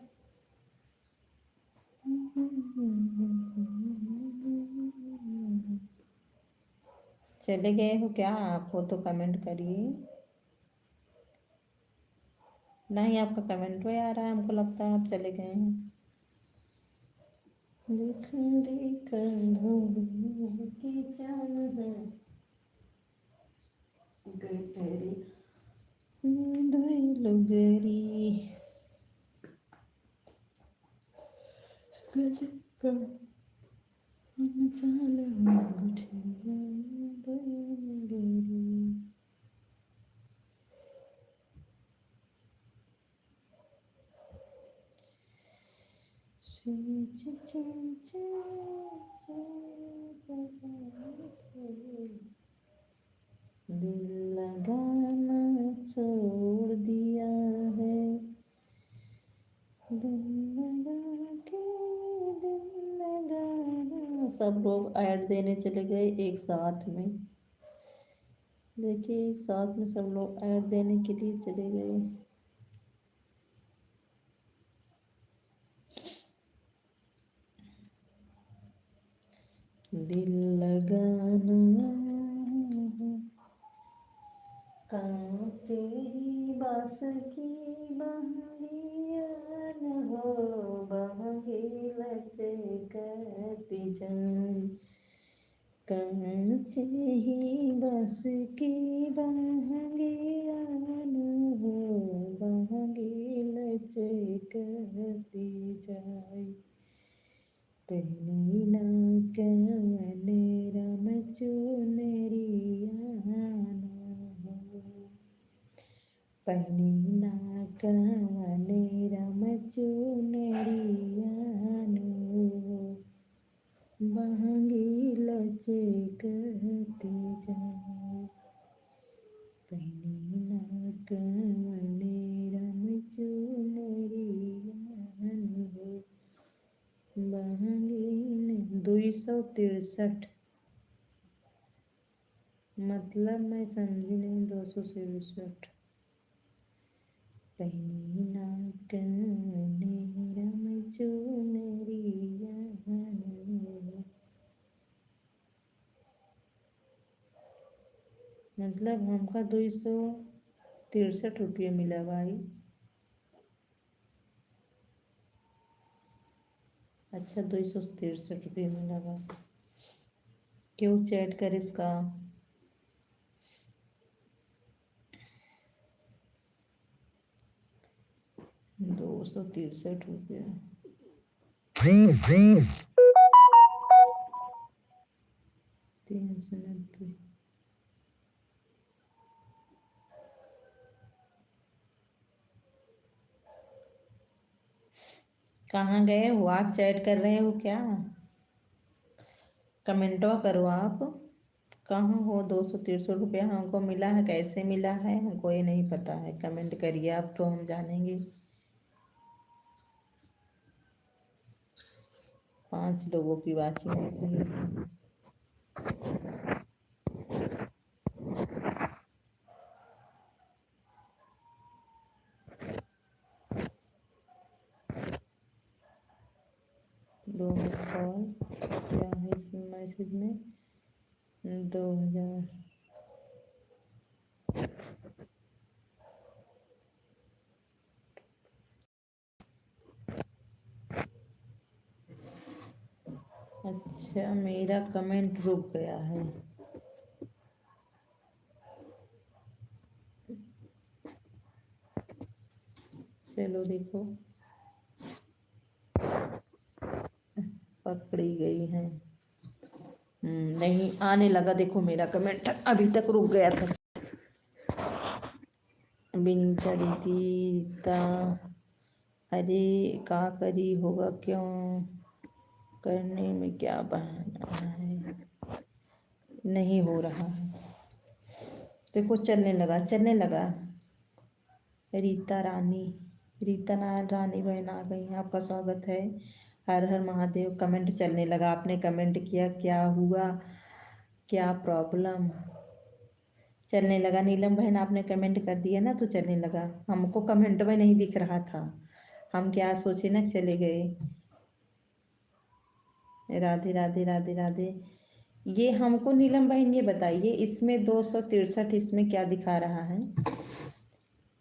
चले गए हो क्या आप? हो तो कमेंट करिए। नहीं आपका कमेंट भी आ रहा है, हमको लगता है आप चले गए हैं। देख देख धोबी की चांद गठरी लुगरी दिल लगाना छोड़ दिया है, दिल लगा के दिल लगाना। सब लोग ऐड देने चले गए एक साथ में। देखिए एक साथ में सब लोग ऐड देने के लिए चले गए। दिल लगाना कांच ही बांस की बांलियां न हो, बांगे लचकती जाए। कांच ही बांस की बांलियां न हो, बांगे लचकती जाए। पहनी ना कनेरा मचुनरिया न हो, पहनी ना कनेरा मचुनरिया न हो, बांगे लचकती जाए। पहनी ना कनेरा मचुनरिया न हो, बांगे 263 मतलब मैं समझी नहीं। 263 पहनी ना कनेरा मचुनरिया मतलब हमका 263 रुपये मिला भाई। अच्छा 263 रुपये मिला भाई। क्यों चैट कर इसका। 263 रुपये। 390। कहाँ गए हो आप। चैट कर रहे हो क्या। कमेंटवा करो आप। कहाँ हो। 263 रुपया हमको मिला है। कैसे मिला है हमको ये नहीं पता है। कमेंट करिए आप तो हम जानेंगे। 5 लोगों की वाचिंग होती है। दो मिस कॉल क्या है इस मैसेज में। 2000। अच्छा मेरा कमेंट रुक गया है। चलो देखो पकड़ी गई है। नहीं आने लगा। देखो मेरा कमेंट अभी तक रुक गया था। बिनता दीदी अरे का करी होगा क्यों करने में क्या बहाना है। नहीं हो रहा है। देखो चलने लगा। रीता रानी बहन आ गई। आपका स्वागत है। हर हर महादेव। कमेंट चलने लगा। आपने कमेंट किया क्या हुआ क्या प्रॉब्लम। चलने लगा। नीलम बहन आपने कमेंट कर दिया ना तो चलने लगा। हमको कमेंट में नहीं दिख रहा था। हम क्या सोचे ना चले गए। राधे राधे राधे राधे। ये हमको नीलम बहन ये बताइए इसमें 263 इसमें क्या दिखा रहा है।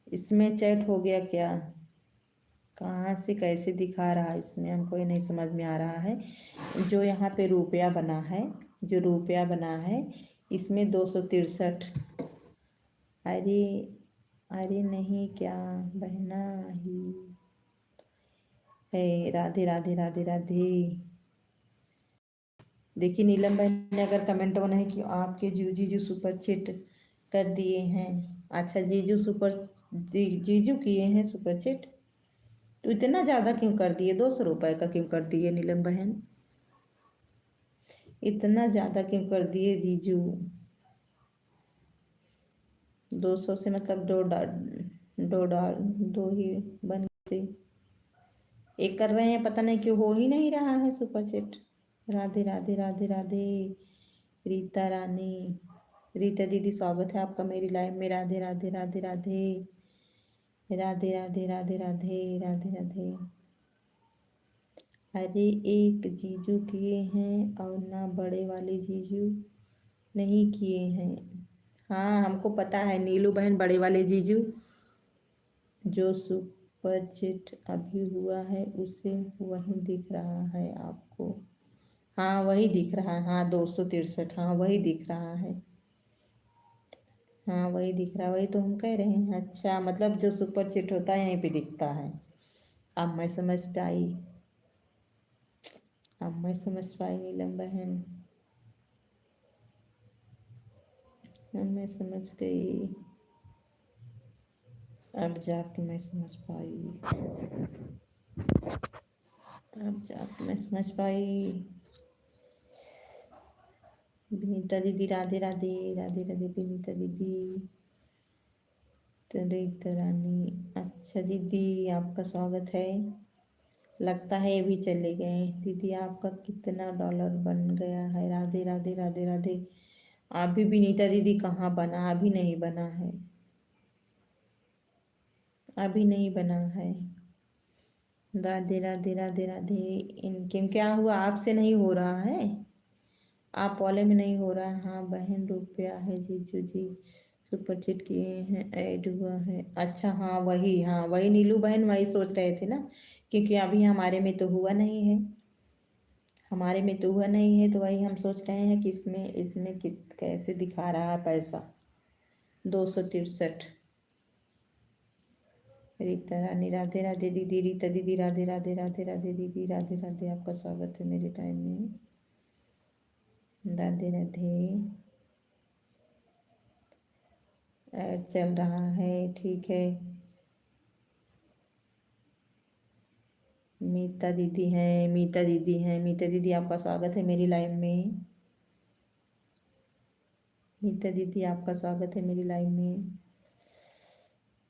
इसमें चैट हो गया क्या। कहाँ से कैसे दिखा रहा है इसमें हमको ये नहीं समझ में आ रहा है। जो यहाँ पे रुपया बना है इसमें 263। अरे अरे नहीं क्या बहना ही है। राधे राधे राधे राधे। देखिए नीलम बहन ने अगर कमेंट बना है कि आपके जीजू सुपर चैट कर दिए हैं। अच्छा जीजू किए हैं सुपर चैट। तो इतना ज़्यादा क्यों कर दिए, 200 रुपये का क्यों कर दिए नीलम बहन, इतना ज़्यादा क्यों कर दिए जीजू। 200 से मतलब दो ही बन गए, एक कर रहे हैं, पता नहीं क्यों हो ही नहीं रहा है सुपर चैट। राधे राधे राधे राधे रीता रानी, रीता दीदी स्वागत है आपका मेरी लाइव में। राधे राधे राधे राधे राधे राधे राधे राधे राधे राधे। अरे एक जीजू किए हैं और ना बड़े वाले जीजू नहीं किए हैं। हाँ हमको पता है नीलू बहन, बड़े वाले जीजू जो सुपर चैट अभी हुआ है उसे वही दिख रहा है आपको। हाँ वही दिख रहा है, हाँ 263, हाँ वही दिख रहा है, हाँ वही दिख रहा है, वही तो हम कह रहे हैं। अच्छा मतलब जो सुपर चैट होता है यहीं पे दिखता है। अब मैं समझ पाई, अब मैं समझ पाई नीलम बहन, अब मैं समझ गई, अब जाके मैं समझ पाई, अब जाके मैं समझ पाई। विनीता दीदी राधे राधे राधे राधे विनीता दीदी, रीता रानी, अच्छा दीदी आपका स्वागत है। लगता है ये भी चले गए। दीदी आपका कितना डॉलर बन गया है। राधे राधे राधे राधे। अभी विनीता दीदी कहाँ बना, अभी नहीं बना है, अभी नहीं बना है। राधे राधे राधे राधे। इनके क्या हुआ, आपसे नहीं हो रहा है, आप वाले में नहीं हो रहा है। हाँ बहन रुपया है जीजू जी, सुपर चैट किए हैं, ऐड हुआ है। अच्छा हाँ वही नीलू बहन वही सोच रहे थे ना, क्योंकि अभी हमारे में तो हुआ नहीं है, हमारे में तो हुआ नहीं है, तो वही हम सोच रहे हैं कि इसमें इसमें कैसे दिखा रहा है पैसा। 263। रीता रानी राधे राधे दीदी, रीता दीदी राधे राधे राधे राधे दीदी राधे राधे, आपका स्वागत है मेरे टाइम में। राधे राधे। ऐड चल रहा है, ठीक है। मीता दीदी हैं, मीता दीदी हैं, मीता दीदी आपका स्वागत है मेरी लाइव में। मीता दीदी आपका स्वागत है मेरी लाइव में।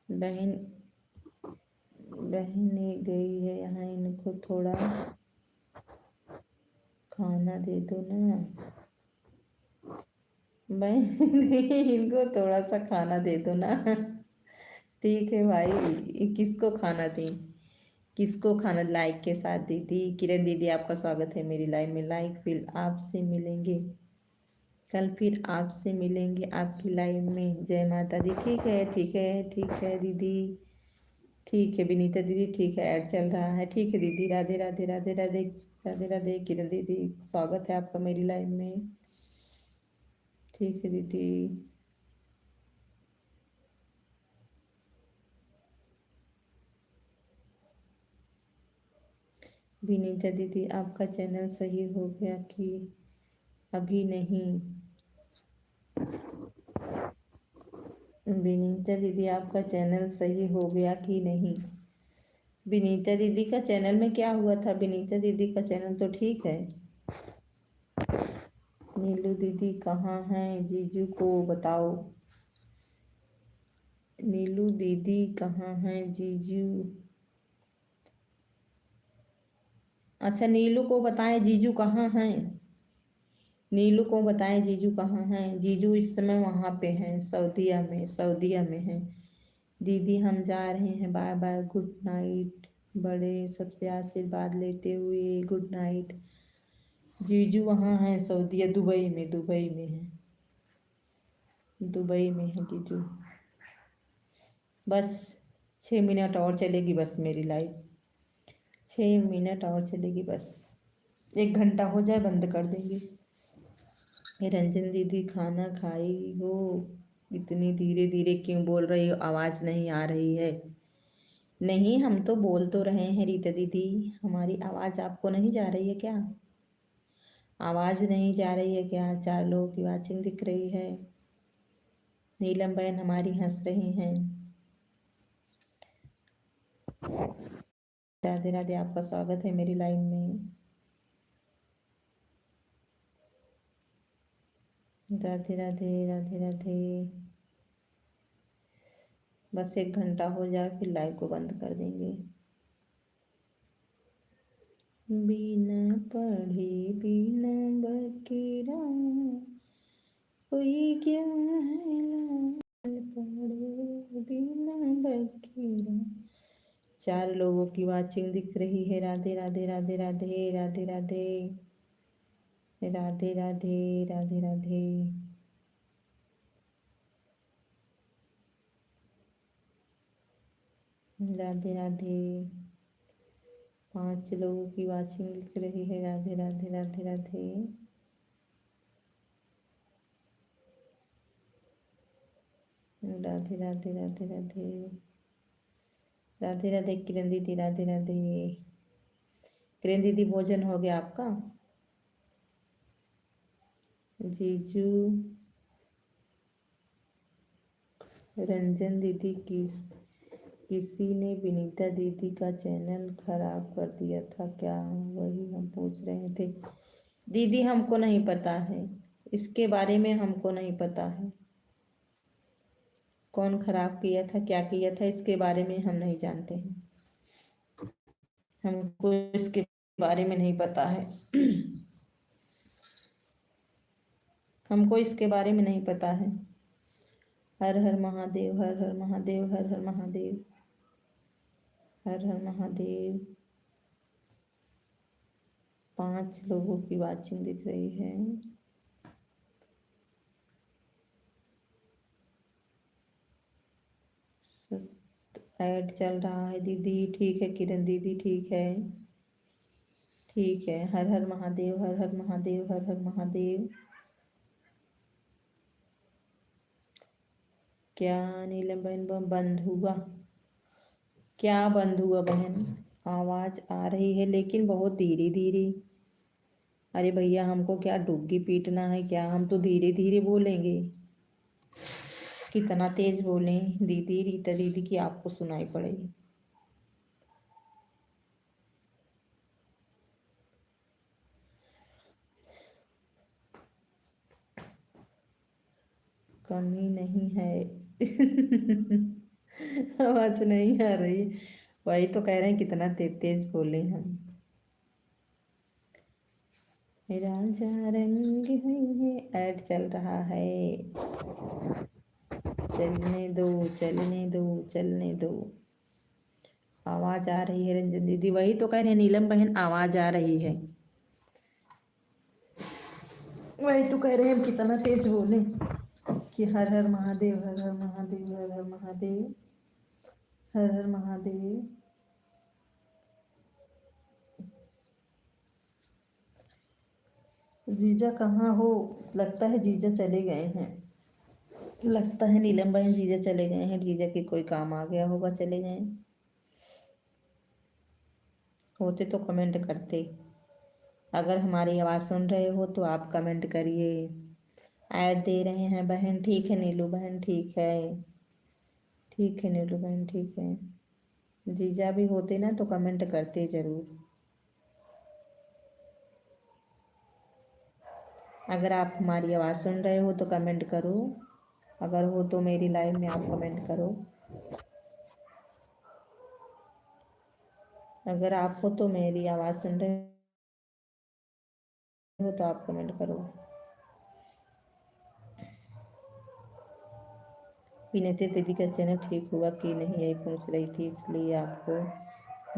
बहन बहन ये गई है यहाँ, इनको थोड़ा खाना दे दो ना बहन इनको थोड़ा सा खाना दे दो ना ठीक है भाई, किसको खाना दें, किसको खाना। लाइक के साथ दीदी, किरण दीदी आपका स्वागत है मेरी लाइव में। लाइक फिर आपसे मिलेंगे कल, फिर आपसे मिलेंगे आपकी लाइव में। जय माता दी। ठीक है ठीक है ठीक है दीदी, ठीक है विनीता दीदी, ठीक है ऐड चल रहा है, ठीक है दीदी। राधे राधे राधे राधे राधे राधे। किरण दीदी स्वागत है आपका मेरी लाइव में, ठीक है दीदी। विनीता दीदी आपका चैनल सही हो गया कि अभी नहीं। विनीता दीदी आपका चैनल सही हो गया कि नहीं। विनीता दीदी का चैनल में क्या हुआ था, विनीता दीदी का चैनल तो ठीक है। नीलू दीदी कहाँ हैं, जीजू को बताओ। नीलू दीदी कहाँ हैं जीजू। अच्छा नीलू को बताएं जीजू कहाँ हैं, नीलू को बताएं जीजू कहाँ हैं। जीजू इस समय वहाँ पे हैं, सऊदीया में, सऊदीया में हैं। दीदी हम जा रहे हैं, बाय बाय, गुड नाइट। बड़े सबसे आशीर्वाद लेते हुए गुड नाइट। जीजू वहाँ हैं सऊदीया, दुबई में, दुबई में है, दुबई में है जीजू। बस 6 मिनट और चलेगी बस मेरी लाइफ, 6 मिनट और चलेगी बस, 1 घंटा हो जाए बंद कर देंगे। रंजन दीदी खाना खाई हो, इतनी धीरे धीरे क्यों बोल रही हो, आवाज़ नहीं आ रही है। नहीं हम तो बोल तो रहे हैं रीता दीदी, हमारी आवाज़ आपको नहीं जा रही है क्या, आवाज़ नहीं जा रही है क्या। 4 लोगों की वाचिंग दिख रही है। नीलम बहन हमारी हंस रही हैं। राधे राधे, आपका स्वागत है मेरी लाइन में। राधे राधे राधे राधे। बस 1 घंटा हो जाए फिर लाइव को बंद कर देंगे। बिना पढ़े बिना बकेरा कोई क्या है, लाल पढ़े बिना बकेरा। 4 लोगों की वाचिंग दिख रही है। राधे राधे राधे राधे राधे राधे राधे राधे राधे राधे। राधे राधे। 5 लोगों की वाचिंग दिख रही है। राधे राधे राधे राधे। राधे राधे राधे राधे राधे राधे। किरण दीदी राधे राधे। किरण दीदी भोजन हो गया आपका? जीजू रंजन दीदी किसी ने विनीता दीदी का चैनल खराब कर दिया था क्या? वही हम पूछ रहे थे। दीदी हमको नहीं पता है, इसके बारे में हमको नहीं पता है। कौन खराब किया था, क्या किया था, इसके बारे में हम नहीं जानते हैं। हमको इसके बारे में नहीं पता है। हमको इसके बारे में नहीं पता है। हर हर महादेव, हर हर महादेव, हर हर महादेव, हर हर महादेव। 5 लोगों की वाचिंग दिख रही है। ऐड चल रहा है दीदी। ठीक है किरण दीदी, ठीक है ठीक है। हर हर महादेव, हर हर महादेव, हर हर महादेव। क्या नीलम बहन बंद हुआ? क्या बंद हुआ बहन? आवाज आ रही है लेकिन बहुत धीरे धीरे। अरे भैया हमको क्या डुग्गी पीटना है क्या? हम तो धीरे धीरे बोलेंगे। कितना तेज बोलें दीदी? रीता दीदी की आपको सुनाई पड़ेगी। कमी नहीं है। आवाज नहीं आ रही। वही तो कह रहे हैं कितना तेज तेज बोले हम। राजा रंग है। ऐड चल रहा है। चलने दो चलने दो चलने दो। आवाज आ रही है रंजन दीदी। वही तो कह रहे हैं नीलम बहन, आवाज आ रही है। वही तो कह रहे हैं हम कितना तेज बोले कि हर हर महादेव, हर हर महादेव, हर हर महादेव, हर हर महादेव। जीजा कहाँ हो? लगता है जीजा चले गए हैं। लगता है नीलम बहन जीजा चले गए हैं। जीजा के कोई काम आ गया होगा, चले गए। होते तो कमेंट करते। अगर हमारी आवाज़ सुन रहे हो तो आप कमेंट करिए। ऐड दे रहे हैं बहन। ठीक है नीलू बहन, ठीक है ठीक है नीलू बहन, ठीक है। जीजा भी होते ना तो कमेंट करते ज़रूर। अगर आप हमारी आवाज़ सुन रहे हो तो कमेंट करो। अगर हो तो मेरी लाइव में आप कमेंट करो। अगर आप हो तो मेरी आवाज़ सुन रहे हो तो आप कमेंट करो। विनीता दीदी का चैनल ठीक हुआ कि नहीं यही पूछ रही थी, इसलिए आपको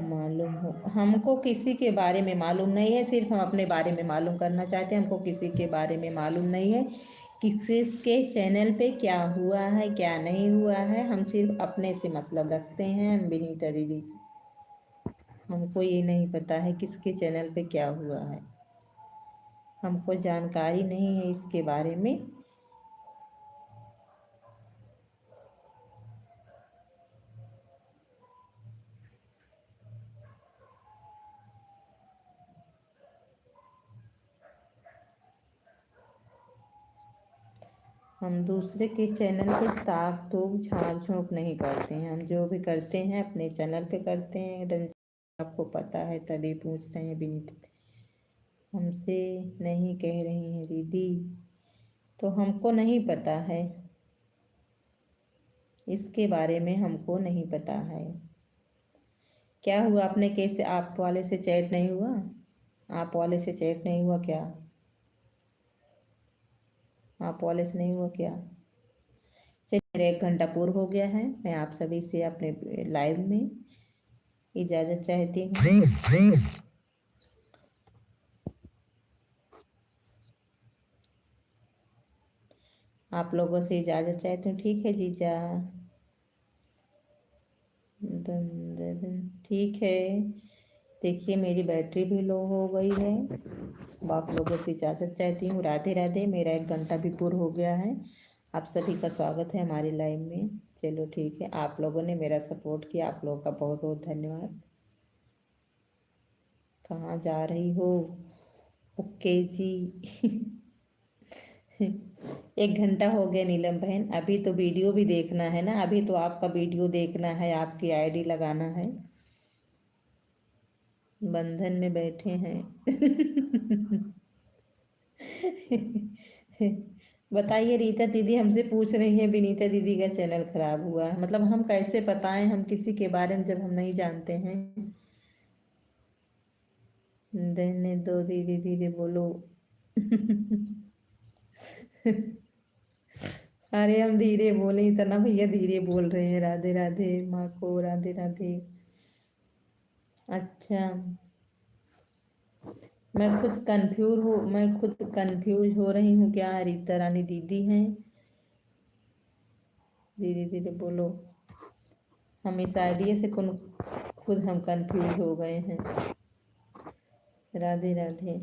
मालूम हो। हमको किसी के बारे में मालूम नहीं है, सिर्फ हम अपने बारे में मालूम करना चाहते हैं। हमको किसी के बारे में मालूम नहीं है किसी के चैनल पे क्या हुआ है क्या नहीं हुआ है। हम सिर्फ अपने से मतलब रखते हैं। विनीता दीदी, हमको ये नहीं पता है किसके चैनल पे क्या हुआ है। हमको जानकारी नहीं है इसके बारे में। हम दूसरे के चैनल पे ताक तूक झाँक झोंक नहीं करते हैं। हम जो भी करते हैं अपने चैनल पे करते हैं। आपको पता है तभी पूछ रहे हैं विनीत। हमसे नहीं कह रही हैं दीदी, तो हमको नहीं पता है, इसके बारे में हमको नहीं पता है। क्या हुआ, आपने कैसे, आप वाले से चैट नहीं हुआ? आप वाले से चैट नहीं हुआ क्या? आप वाले से नहीं हुआ क्या? चलिए, मेरा 1 घंटा पूर्ण हो गया है। मैं आप सभी से अपने लाइव में इजाज़त चाहती हूँ। आप लोगों से इजाज़त चाहती हूँ। ठीक है जीजा, ठीक है। देखिए मेरी बैटरी भी लो हो गई है। अब आप लोगों से इजाज़त चाहती हूँ। राधे राधे। मेरा 1 घंटा भी पूर्ण हो गया है। आप सभी का स्वागत है हमारी लाइव में। चलो ठीक है, आप लोगों ने मेरा सपोर्ट किया, आप लोगों का बहुत बहुत धन्यवाद। कहाँ जा रही हो? ओके जी। 1 घंटा हो गया नीलम बहन। अभी तो वीडियो भी देखना है ना, अभी तो आपका वीडियो देखना है, आपकी आईडी लगाना है। बंधन में बैठे हैं। बताइए, रीता दीदी हमसे पूछ रही है विनीता दीदी का चैनल खराब हुआ है। मतलब हम कैसे बताएं हम किसी के बारे में जब हम नहीं जानते हैं। रहने दो दीदी, धीरे बोलो। अरे हम धीरे बोले, इतना भैया धीरे बोल रहे हैं। राधे राधे माँ को, राधे राधे। अच्छा, मैं खुद कंफ्यूज हो रही हूँ क्या? रीता रानी दीदी हैं? धीरे धीरे बोलो। हम इस आइडिया से खुद हम कंफ्यूज हो गए हैं। राधे राधे।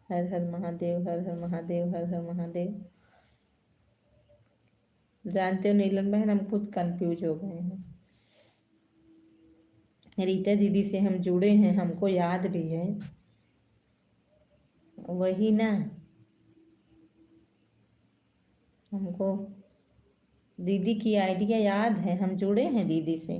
हर हर महादेव, हर हर महादेव, हर हर महादेव। जानते हो नीलम बहन, हम खुद कंफ्यूज हो गए हैं। रीता दीदी से हम जुड़े हैं, हमको याद भी है। वही ना, हमको दीदी की आइडिया याद है, हम जुड़े हैं दीदी से।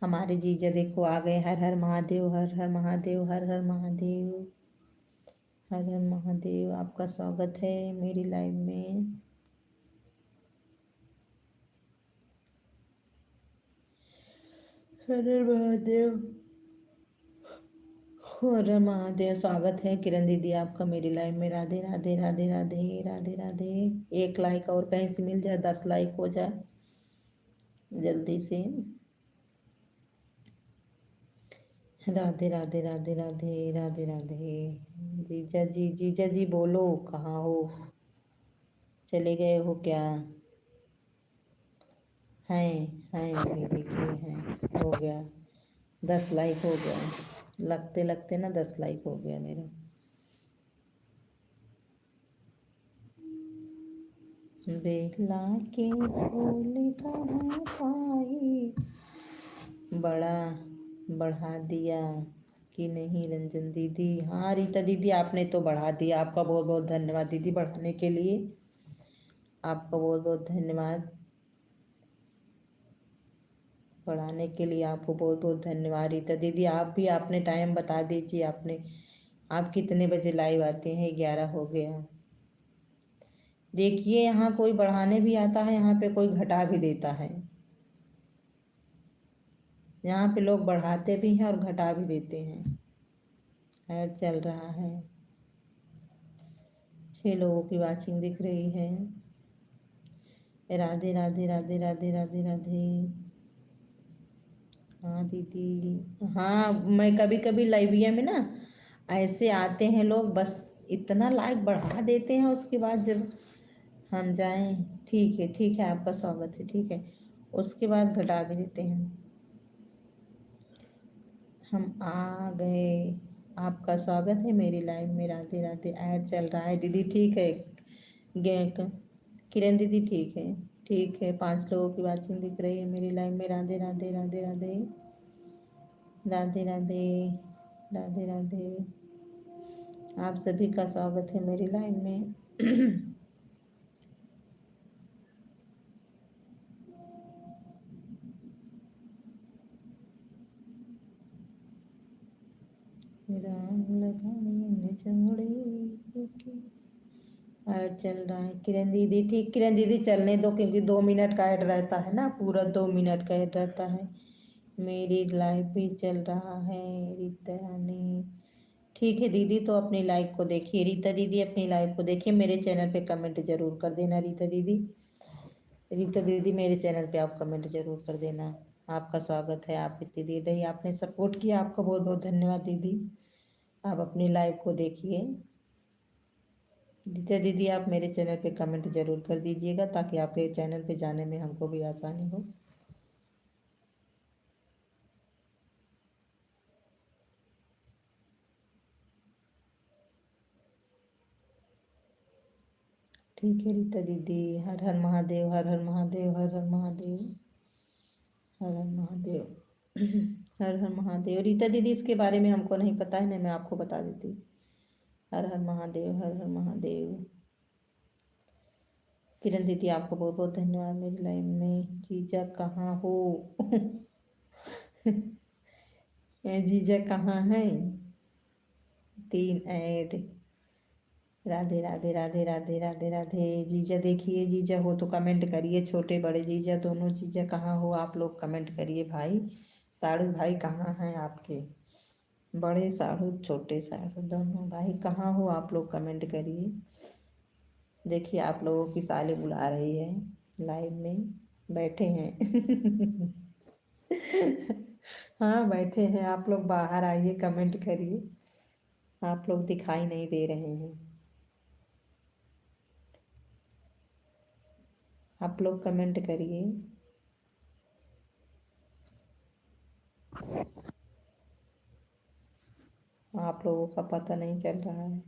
हमारे जीजा देखो आ गए। हर हर महादेव, हर हर महादेव, हर हर महादेव, हर हर महादेव। आपका स्वागत है मेरी लाइव में। हर हर महादेव, हर हर महादेव। स्वागत है किरण दीदी आपका मेरी लाइव में। राधे राधे, राधे राधे, राधे राधे। 1 लाइक और कहीं से मिल जाए, 10 लाइक हो जाए जल्दी से। राधे राधे, राधे राधे, राधे राधे। जीजा जी, जीजा जी बोलो, कहाँ हो? चले गए हो क्या? हैं अभी देखिए, हैं, हो गया 10 लाइक हो गया। लगते लगते ना 10 लाइक हो गया मेरा। बेला के फूल कहाँ पाई, बड़ा बढ़ा दिया कि नहीं रंजन दीदी? हाँ रीता दीदी, आपने तो बढ़ा दिया। आपका बहुत बहुत धन्यवाद दीदी, बढ़ाने के लिए आपका बहुत बहुत धन्यवाद। बढ़ाने के लिए आपको बहुत बहुत धन्यवाद रीता दीदी। आप भी आपने टाइम बता दीजिए, आप कितने बजे लाइव आते हैं? 11 हो गया। देखिए यहाँ कोई बढ़ाने भी आता है, यहाँ पे कोई घटा भी देता है। यहाँ पे लोग बढ़ाते भी हैं और घटा भी देते हैं। ऐड चल रहा है, 6 लोगों की वाचिंग दिख रही है। राधे राधे, राधे राधे, राधे राधे। हाँ दीदी, हाँ मैं कभी कभी लाइविया में ना ऐसे आते हैं लोग, बस इतना लाइक बढ़ा देते हैं, उसके बाद जब हम जाएं, ठीक है आपका स्वागत है, ठीक है, उसके बाद घटा भी देते हैं। हम आ गए। आपका स्वागत है मेरी लाइव में। राधे राधे। ऐड चल रहा है दीदी, ठीक है। किरण दीदी ठीक है 5 लोगों की वाचिंग दिख रही है मेरी लाइव में। राधे राधे, राधे राधे, राधे राधे, राधे राधे। आप सभी का स्वागत है मेरी लाइव में। राम लगाए चौड़े ऐड चल रहा है। किरण दीदी ठीक, किरण दीदी चलने दो क्योंकि 2 मिनट का ऐड रहता है ना, पूरा 2 मिनट का ऐड रहता है। मेरी लाइव भी चल रहा है रीता रानी। ठीक है दीदी, तो अपनी लाइव को देखिए रीता दीदी, अपनी लाइव को देखिए। मेरे चैनल पे कमेंट जरूर कर देना रीता दीदी। रीता दीदी मेरे चैनल पे आप कमेंट जरूर कर देना। आपका स्वागत है, आप इतनी देर रही, आपने सपोर्ट किया, आपका बहुत बहुत धन्यवाद दीदी। आप अपनी लाइव को देखिए। रीता दीदी आप मेरे चैनल पे कमेंट जरूर कर दीजिएगा ताकि आपके चैनल पे जाने में हमको भी आसानी हो। ठीक है रीता दीदी, हर हर महादेव, हर हर महादेव, हर हर महादेव, हर हर महादेव, हर हर महादेव। रीता दीदी इसके बारे में हमको नहीं पता है, मैं आपको बता देती। हर हर महादेव, हर हर महादेव। किरण दीदी आपको बहुत बहुत धन्यवाद मेरी लाइफ में। जीजा कहाँ हो? जीजा कहाँ है? 3 ऐड। राधे राधे राधे राधे राधे राधे। जीजा देखिए, जीजा हो तो कमेंट करिए, छोटे बड़े जीजा दोनों जीजा कहाँ हो आप लोग कमेंट करिए भाई। साड़ू भाई कहाँ हैं आपके? बड़े साड़ू छोटे साड़ू दोनों भाई कहाँ हो आप लोग कमेंट करिए। देखिए आप लोगों की साली बुला रही है, लाइव में बैठे हैं। हाँ बैठे हैं, आप लोग बाहर आइए कमेंट करिए। आप लोग दिखाई नहीं दे रहे हैं, आप लोग कमेंट करिए। आप लोगों का पता नहीं चल रहा है।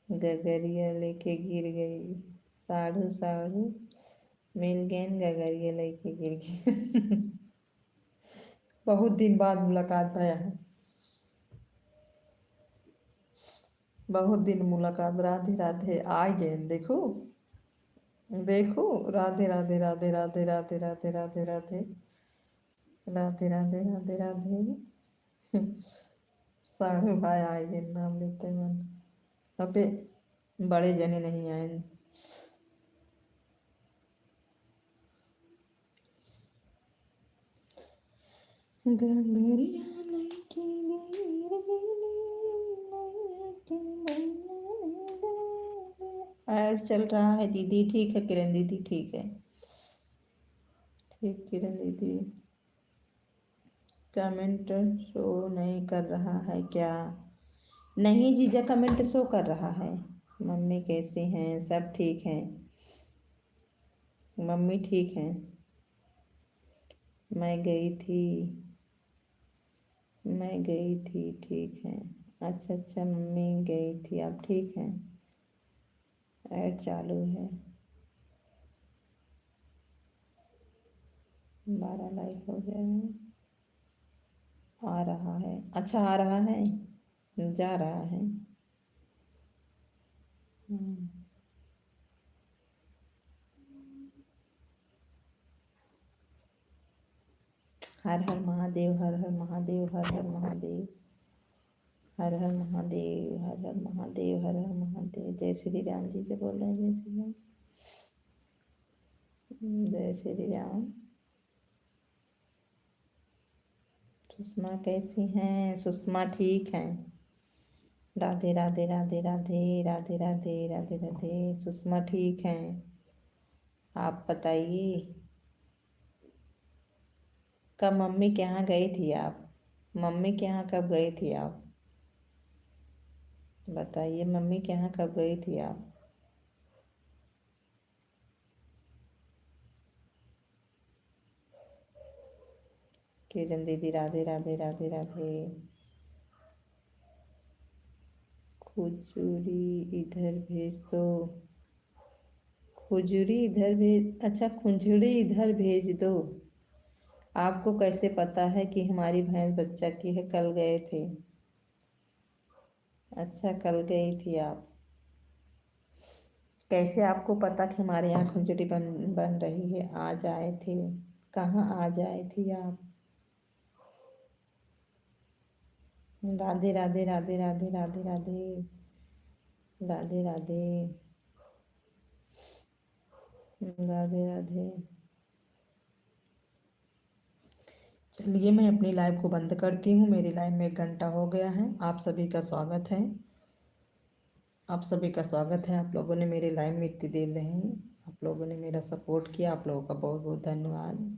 गगरिया लेके गिर गई, साढ़ू साढ़ू मिल गए, गगरिया लेके गिर गई। बहुत दिन बाद मुलाकात भया है, बहुत दिन मुलाकात। राधे राधे आ गए, देखो देखो, राधे राधे राधे राधे राधे राधे राधे राधे राधे राधे राधे राधे। साढ़ू भाई आए नाम लेते मन। अबे बड़े जने नहीं आए। गगरिया लेके गिर गई। ऐड चल रहा है दीदी, ठीक है किरण दीदी, ठीक है ठीक। किरण दीदी कमेंट शो नहीं कर रहा है क्या? नहीं जीजा, कमेंट शो कर रहा है। मम्मी कैसी हैं? सब ठीक हैं, मम्मी ठीक हैं। मैं गई थी, मैं गई थी, ठीक है। अच्छा अच्छा, मम्मी गई थी, आप ठीक हैं? ऐड चालू है, 12 लाइक हो गया है। आ रहा है, अच्छा आ रहा है, जा रहा है। हर हर महादेव, हर हर महादेव, हर हर महादेव, हर हर महादेव, हर हर महादेव, हर हर महादेव। जय श्री राम जी से बोल रहे हैं, जय श्री राम, जय श्री राम। सुषमा कैसी हैं? सुषमा ठीक हैं। राधे राधे राधे राधे राधे राधे राधे राधे। सुषमा ठीक हैं, आप बताइए। कब मम्मी के यहाँ गई थी आप? मम्मी के यहाँ कब गई थी आप? बताइए, मम्मी के यहाँ कब गई थी आप? किरण दीदी राधे राधे राधे राधे। खुजूरी इधर भेज दो, खुजूरी इधर भेज, अच्छा खुजड़ी इधर भेज दो। आपको कैसे पता है कि हमारी भैंस बच्चा की है? कल गए थे, अच्छा कल गई थी आप। कैसे आपको पता कि हमारे यहाँ खिचड़ी बन रही है? आज आए थे, कहाँ आज आए थी आप? राधे राधे राधे राधे राधे राधे राधे राधे राधे राधे। चलिए मैं अपनी लाइव को बंद करती हूँ। मेरी लाइव में 1 घंटा हो गया है। आप सभी का स्वागत है, आप सभी का स्वागत है। आप लोगों ने मेरे लाइव में इतनी देर रहे, आप लोगों ने मेरा सपोर्ट किया, आप लोगों का बहुत बहुत धन्यवाद।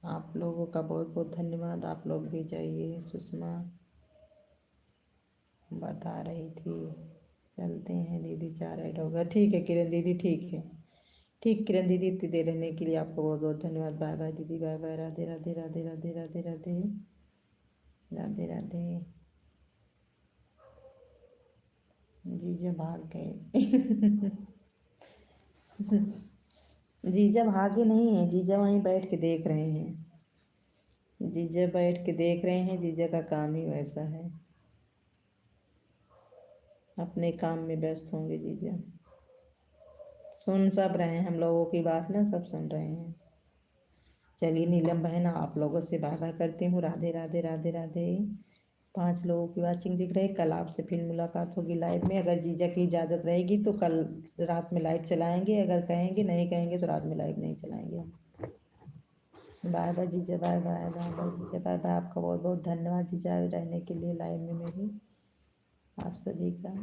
आप लोगों का बहुत बहुत धन्यवाद। आप लोग भी जाइए। सुषमा बता रही थी चलते हैं दीदी, 4 ऐड हो गया। ठीक है किरण दीदी, ठीक है, ठीक किरण दीदी, इतनी देर रहने के लिए आपको बहुत बहुत धन्यवाद। बाय बाय दीदी, बाय बाय। राधे राधे राधे राधे राधे राधे राधे राधे। जीजा भाग गए। जीजा भागे नहीं है, जीजा वहीं बैठ के देख रहे हैं। जीजा बैठ के देख रहे हैं, जीजा का काम ही वैसा है, अपने काम में व्यस्त होंगे जीजा। सुन सब रहे हैं हम लोगों की बात ना, सब सुन रहे हैं। चलिए नीलम बहन, आप लोगों से बाय बाय करती हूँ। राधे राधे राधे राधे। 5 लोगों की वाचिंग दिख रही। कल आपसे फिर मुलाकात होगी लाइव में, अगर जीजा की इजाज़त रहेगी तो कल रात में लाइव चलाएंगे, अगर कहेंगे, नहीं कहेंगे तो रात में लाइव नहीं चलाएंगे हम। बाय बाय जीजा, बाय बाय बाय बाय जीजा, बाय बाय। आपका बहुत बहुत धन्यवाद जीजा रहने के लिए लाइव में मेरी, आप सभी का।